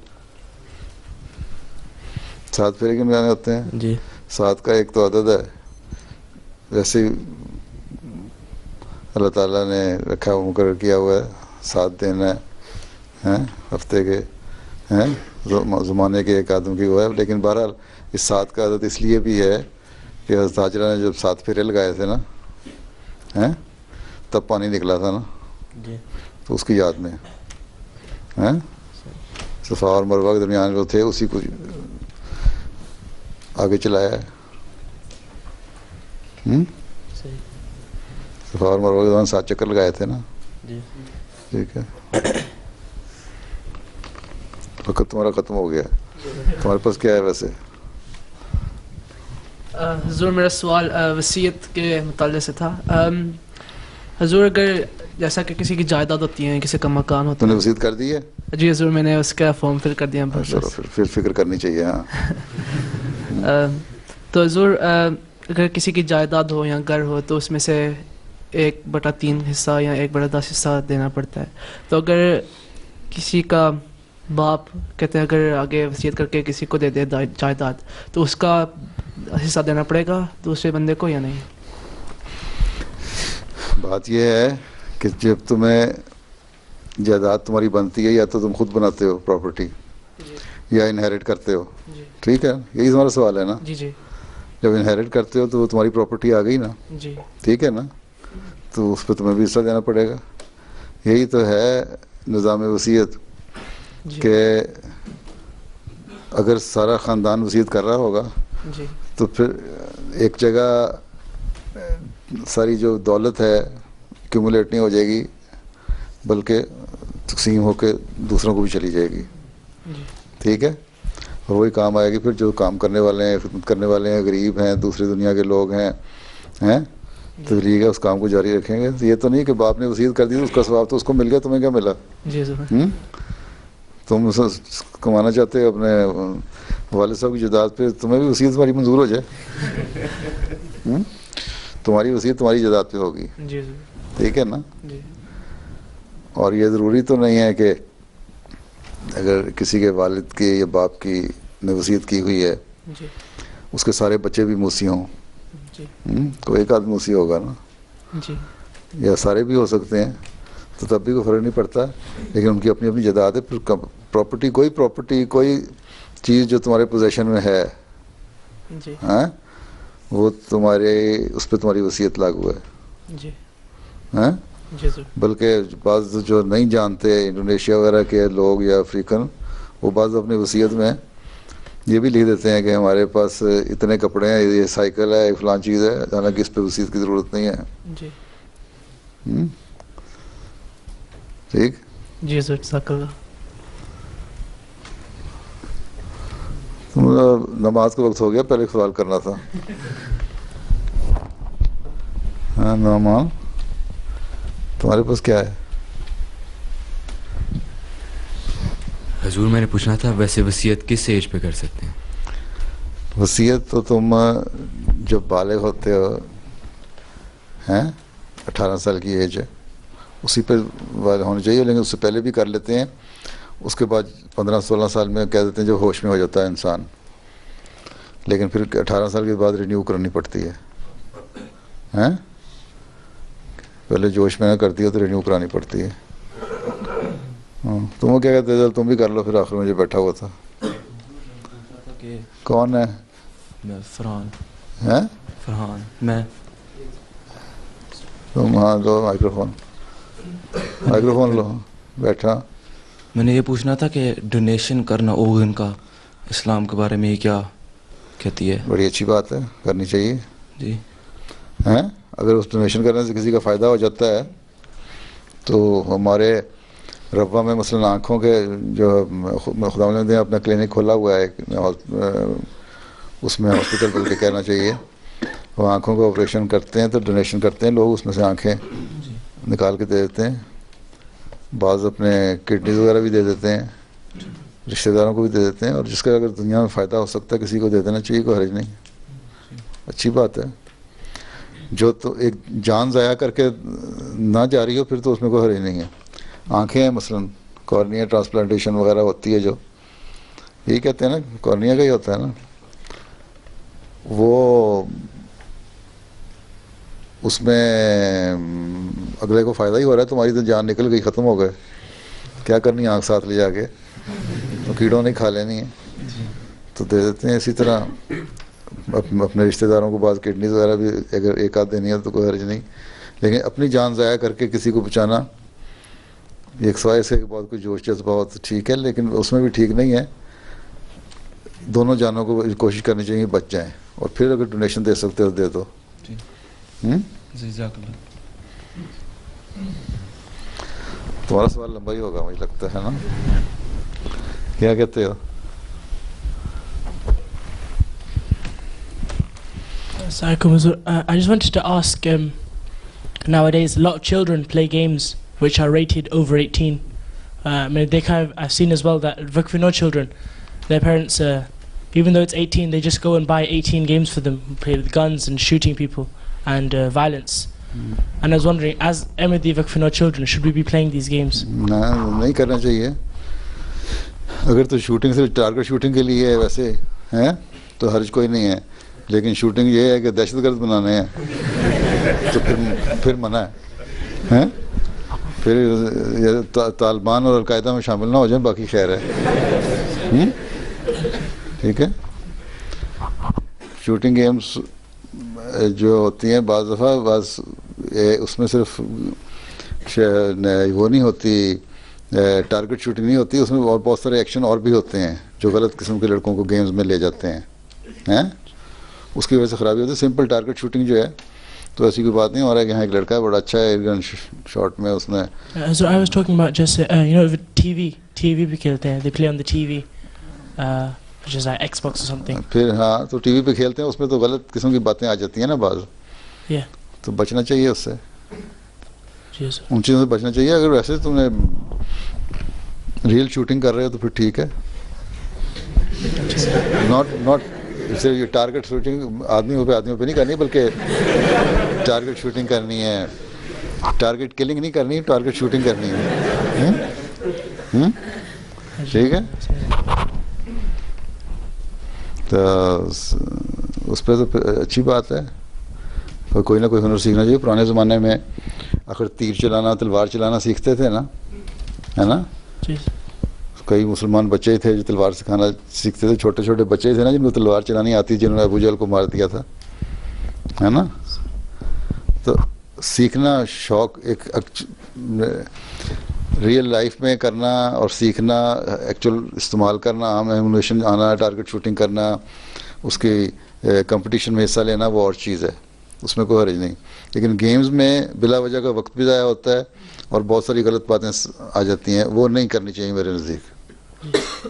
7 پھیرے کیوں لگانے ہوتے ہیں؟ جی 7 کا ایک تو عدد ہے، ویسے اللہ تعالیٰ نے رکھا ہوا، مقرر کیا ہوا ہے 7 دن ہیں ہفتے کے، ہیں زمانے کے ایک آدم کی وہ ہے. لیکن بہرحال اس 7 کا عدد اس لیے بھی ہے کہ حضرت حاجرہ نے جب 7 پھیرے لگائے تھے نا، ہیں تب پانی نکلا تھا نا، تو اس کی یاد میں ہیں صفا اور مروہ کے درمیان جو تھے اسی کو آگے چلایا ہے. صفا اور مروہ کے دوران 7 چکر لگائے تھے نا. ٹھیک ہے، وقت تمہارا ختم ہو گیا. تمہارے پاس کیا ہے ویسے؟ حضور میرا سوال وصیت کے متعلق سے تھا. حضور اگر جیسا کہ کسی کی جائیداد ہوتی ہے، کسی کا مکان ہوتا ہے. تم نے وصیت کر دی ہے؟ جی حضور میں نے اس کا فارم فل کر دیا. چلو پھر فکر کرنی چاہیے. ہاں تو حضور اگر کسی کی جائیداد ہو یا گھر ہو تو اس میں سے 1/3 حصہ یا 1/10 حصہ دینا پڑتا ہے. تو اگر کسی کا باپ کہتے ہیں اگر آگے وصیت کر کے کسی کو دے دے جائیداد تو اس کا حصہ دینا پڑے گا دوسرے بندے کو یا نہیں؟ بات یہ ہے کہ جب تمہیں جائیداد تمہاری بنتی ہے یا تو تم خود بناتے ہو پراپرٹی یا انہیریٹ کرتے ہو. ٹھیک ہے، یہی تمہارا سوال ہے نا؟ جی جی. جب انہیریٹ کرتے ہو تو وہ تمہاری پراپرٹی آ گئی نا. جی ٹھیک ہے نا، تو اس پہ تمہیں بھی حصہ دینا پڑے گا. یہی تو ہے نظام وصیت کہ اگر سارا خاندان وصیت کر رہا ہوگا تو پھر ایک جگہ ساری جو دولت ہے ایکومولیٹ نہیں ہو جائے گی بلکہ تقسیم ہو کے دوسروں کو بھی چلی جائے گی. ٹھیک ہے، اور وہی کام آئے گی پھر جو کام کرنے والے ہیں, خدمت کرنے والے ہیں, غریب ہیں, دوسری دنیا کے لوگ ہیں, تبلیغ ہے, اس کام کو جاری رکھیں گے. یہ تو نہیں کہ باپ نے وصیت کر دی تو اس کا ثواب تو اس کو مل گیا, تمہیں کیا ملا؟ تم کمانا چاہتے ہو اپنے والد صاحب کی جائیداد پہ, تمہیں بھی وصیت تمہاری منظور ہو جائے, تمہاری وصیت تمہاری جائیداد پہ ہوگی, ٹھیک ہے نا. اور یہ ضروری تو نہیں ہے کہ اگر کسی کے والد کی یا باپ کی نے وصیت کی ہوئی ہے اس کے سارے بچے بھی موسی ہوں, کوئی ایک آدمی موسی ہوگا نا, یا سارے بھی ہو سکتے ہیں, تو تب بھی کوئی فرق نہیں پڑتا. لیکن ان کی اپنی اپنی جائیداد ہے. پھر پراپرٹی کوئی چیز جو تمہارے پوزیشن میں ہے وہ تمہارے اس پہ تمہاری وصیت لاگو ہے. بلکہ بعض جو نہیں جانتے انڈونیشیا وغیرہ کے لوگ یا افریقن, وہ بعض اپنی وصیت میں یہ بھی لکھ دیتے ہیں کہ ہمارے پاس اتنے کپڑے ہیں, یہ سائیکل ہے, فلاں چیز ہے, حالانکہ اس پہ وصیت کی ضرورت نہیں ہے. ٹھیک جی سر, جزاک اللہ. نماز کا وقت ہو گیا, پہلے سوال کرنا تھا. ہاں نعمان, تمہارے پاس کیا ہے؟ حضور میں نے پوچھنا تھا ویسے وصیت کس ایج پہ کر سکتے ہیں؟ وصیت تو تم جب بالغ ہوتے ہو, 18 سال کی ایج ہے, اسی پہ ہونی چاہیے. لیکن اس سے پہلے بھی کر لیتے ہیں. اس کے بعد 15-16 سال میں کہہ دیتے ہیں جب ہوش میں ہو جاتا ہے انسان, لیکن پھر 18 سال کے بعد رینیو کرنی پڑتی ہے. پہلے جوش میں نہ کرتی ہو تو رینیو کرانی پڑتی ہے. تم کیا کہتے ہیں, تم بھی کر لو. پھر آخر میں جو بیٹھا ہوا تھا کون ہے؟ فرحان. فرحان میں. تم ہاں لو مائکروفون لو, بیٹھا. میں نے یہ پوچھنا تھا کہ ڈونیشن کرنا اوگن کا اسلام کے بارے میں کیا کہتی ہے؟ بڑی اچھی بات ہے, کرنی چاہیے. جی اگر اس ڈونیشن کرنے سے کسی کا فائدہ ہو جاتا ہے تو ہمارے ربوہ میں مثلاً آنکھوں کے جو خداوند نے اپنا کلینک کھولا ہوا ہے, اس میں ہاسپٹل بلکہ کہنا چاہیے, وہ آنکھوں کا آپریشن کرتے ہیں تو ڈونیشن کرتے ہیں لوگ, اس میں سے آنکھیں نکال کے دے دیتے ہیں. بعض اپنے کڈنیز وغیرہ بھی دے دیتے ہیں, رشتہ داروں کو بھی دے دیتے ہیں. اور جس کا اگر دنیا میں فائدہ ہو سکتا ہے کسی کو دے دینا چاہیے, کوئی حرج نہیں, اچھی بات ہے. جو تو ایک جان ضائع کر کے نہ جا رہی ہو پھر تو اس میں کوئی حرج نہیں ہے. آنکھیں ہیں مثلاً کارنیا ٹرانسپلانٹیشن وغیرہ ہوتی ہے, جو یہی کہتے ہیں نا کارنیا کا ہی ہوتا ہے نا, وہ اس میں اگلے کو فائدہ ہی ہو رہا ہے, تمہاری تو جان نکل گئی, ختم ہو گئے, کیا کرنی آنکھ ساتھ لے جا کے, تو کیڑوں نے کھا لینی ہے, تو دے دیتے ہیں. اسی طرح اپنے رشتہ داروں کو بعض کڈنیز وغیرہ بھی اگر ایک آدھ دینی ہے تو کوئی حرج نہیں. لیکن اپنی جان ضائع کر کے کسی کو بچانا ایک سوائے سے بہت کوئی جوش جذبہ بہت ٹھیک ہے, لیکن اس میں بھی ٹھیک نہیں ہے. دونوں جانوں کو کوشش کرنی چاہیے بچ جائیں, اور پھر اگر ڈونیشن دے سکتے ہو دے دو. تمہارا سوال لمبا ہی ہوگا مجھے لگتا ہے نا, کیا کہتے ہو؟ I just wanted to ask, nowadays a lot of children play games which are rated over 18. I've seen as well that for no children, their parents, even though it's 18, they just go and buy 18 games for them, play with guns and shooting people and violence. And I was wondering, as Ahmadi for no children, should we be playing these games? نہیں کرنا چاہیے. اگر تو shooting سے target shooting کے لیے ویسے ہیں تو حرج کوئی نہیں ہے, لیکن شوٹنگ یہ ہے کہ دہشت گرد بنانے ہیں تو پھر منع ہے. پھر طالبان اور القاعدہ میں شامل نہ ہو جائیں, باقی خیر ہے. ٹھیک ہے. شوٹنگ گیمز جو ہوتی ہیں بعض دفعہ اس میں صرف وہ نہیں ہوتی, ٹارگٹ شوٹنگ نہیں ہوتی, اس میں اور بہت سارے ایکشن اور بھی ہوتے ہیں جو غلط قسم کے لڑکوں کو گیمز میں لے جاتے ہیں, اس کی وجہ سے خرابی ہوتی ہے. سمپل ٹارگٹ شوٹنگ جو ہے تو ایسی کوئی بات نہیں. ہمارا یہاں ایک لڑکا ہے بڑا اچھا ہے, ایئر گن شاٹ میں اس نے. So I was talking about just TV بھی کھیلتے ہیں, they play on the TV. which is like Xbox or something. پھر ہاں تو ٹی وی پہ کھیلتے ہیں, اس میں تو غلط قسم کی باتیں آ جاتی ہیں نا بعض, Yeah. تو بچنا چاہیے اس سے, Yes. ان چیزوں سے بچنا چاہیے. اگر ویسے تم نے ریئل شوٹنگ کر رہے ہو تو پھر ٹھیک ہے. ناٹ صرف یہ ٹارگیٹ شوٹنگ آدمیوں پہ نہیں کرنی, بلکہ ٹارگیٹ شوٹنگ کرنی ہے, ٹارگیٹ کلنگ نہیں کرنی, ٹارگیٹ شوٹنگ کرنی ہے. ٹھیک ہے, تو اس پہ تو اچھی بات ہے. کوئی نہ کوئی ہنر سیکھنا چاہیے. پرانے زمانے میں آخر تیر چلانا, تلوار چلانا سیکھتے تھے نا, ہے نا. کئی مسلمان بچے تھے جو تلوار سکھانا سیکھتے تھے, چھوٹے چھوٹے بچے تھے نا جن کو تلوار چلانی آتی, جنہوں نے ابو جہل کو مار دیا تھا, ہے نا. تو سیکھنا شوق ایک ریئل لائف میں کرنا اور سیکھنا, ایکچوئل استعمال کرنا, عام ایمونیشن آنا, ٹارگیٹ شوٹنگ کرنا, اس کی کمپٹیشن میں حصہ لینا, وہ اور چیز ہے, اس میں کوئی حرج نہیں. لیکن گیمز میں بلا وجہ کا وقت بھی ضائع ہوتا ہے اور بہت ساری غلط باتیں آ جاتی ہیں, وہ نہیں کرنی چاہیے میرے نزدیک.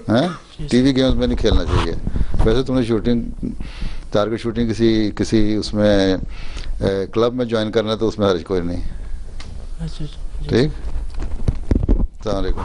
ہاں, ٹی وی گیمز میں نہیں کھیلنا چاہیے. ویسے تم نے شوٹنگ, ٹارگیٹ شوٹنگ کسی اس میں کلب میں جوائن کرنا ہے تو اس میں حرج کوئی نہیں. ٹھیک, السلام علیکم.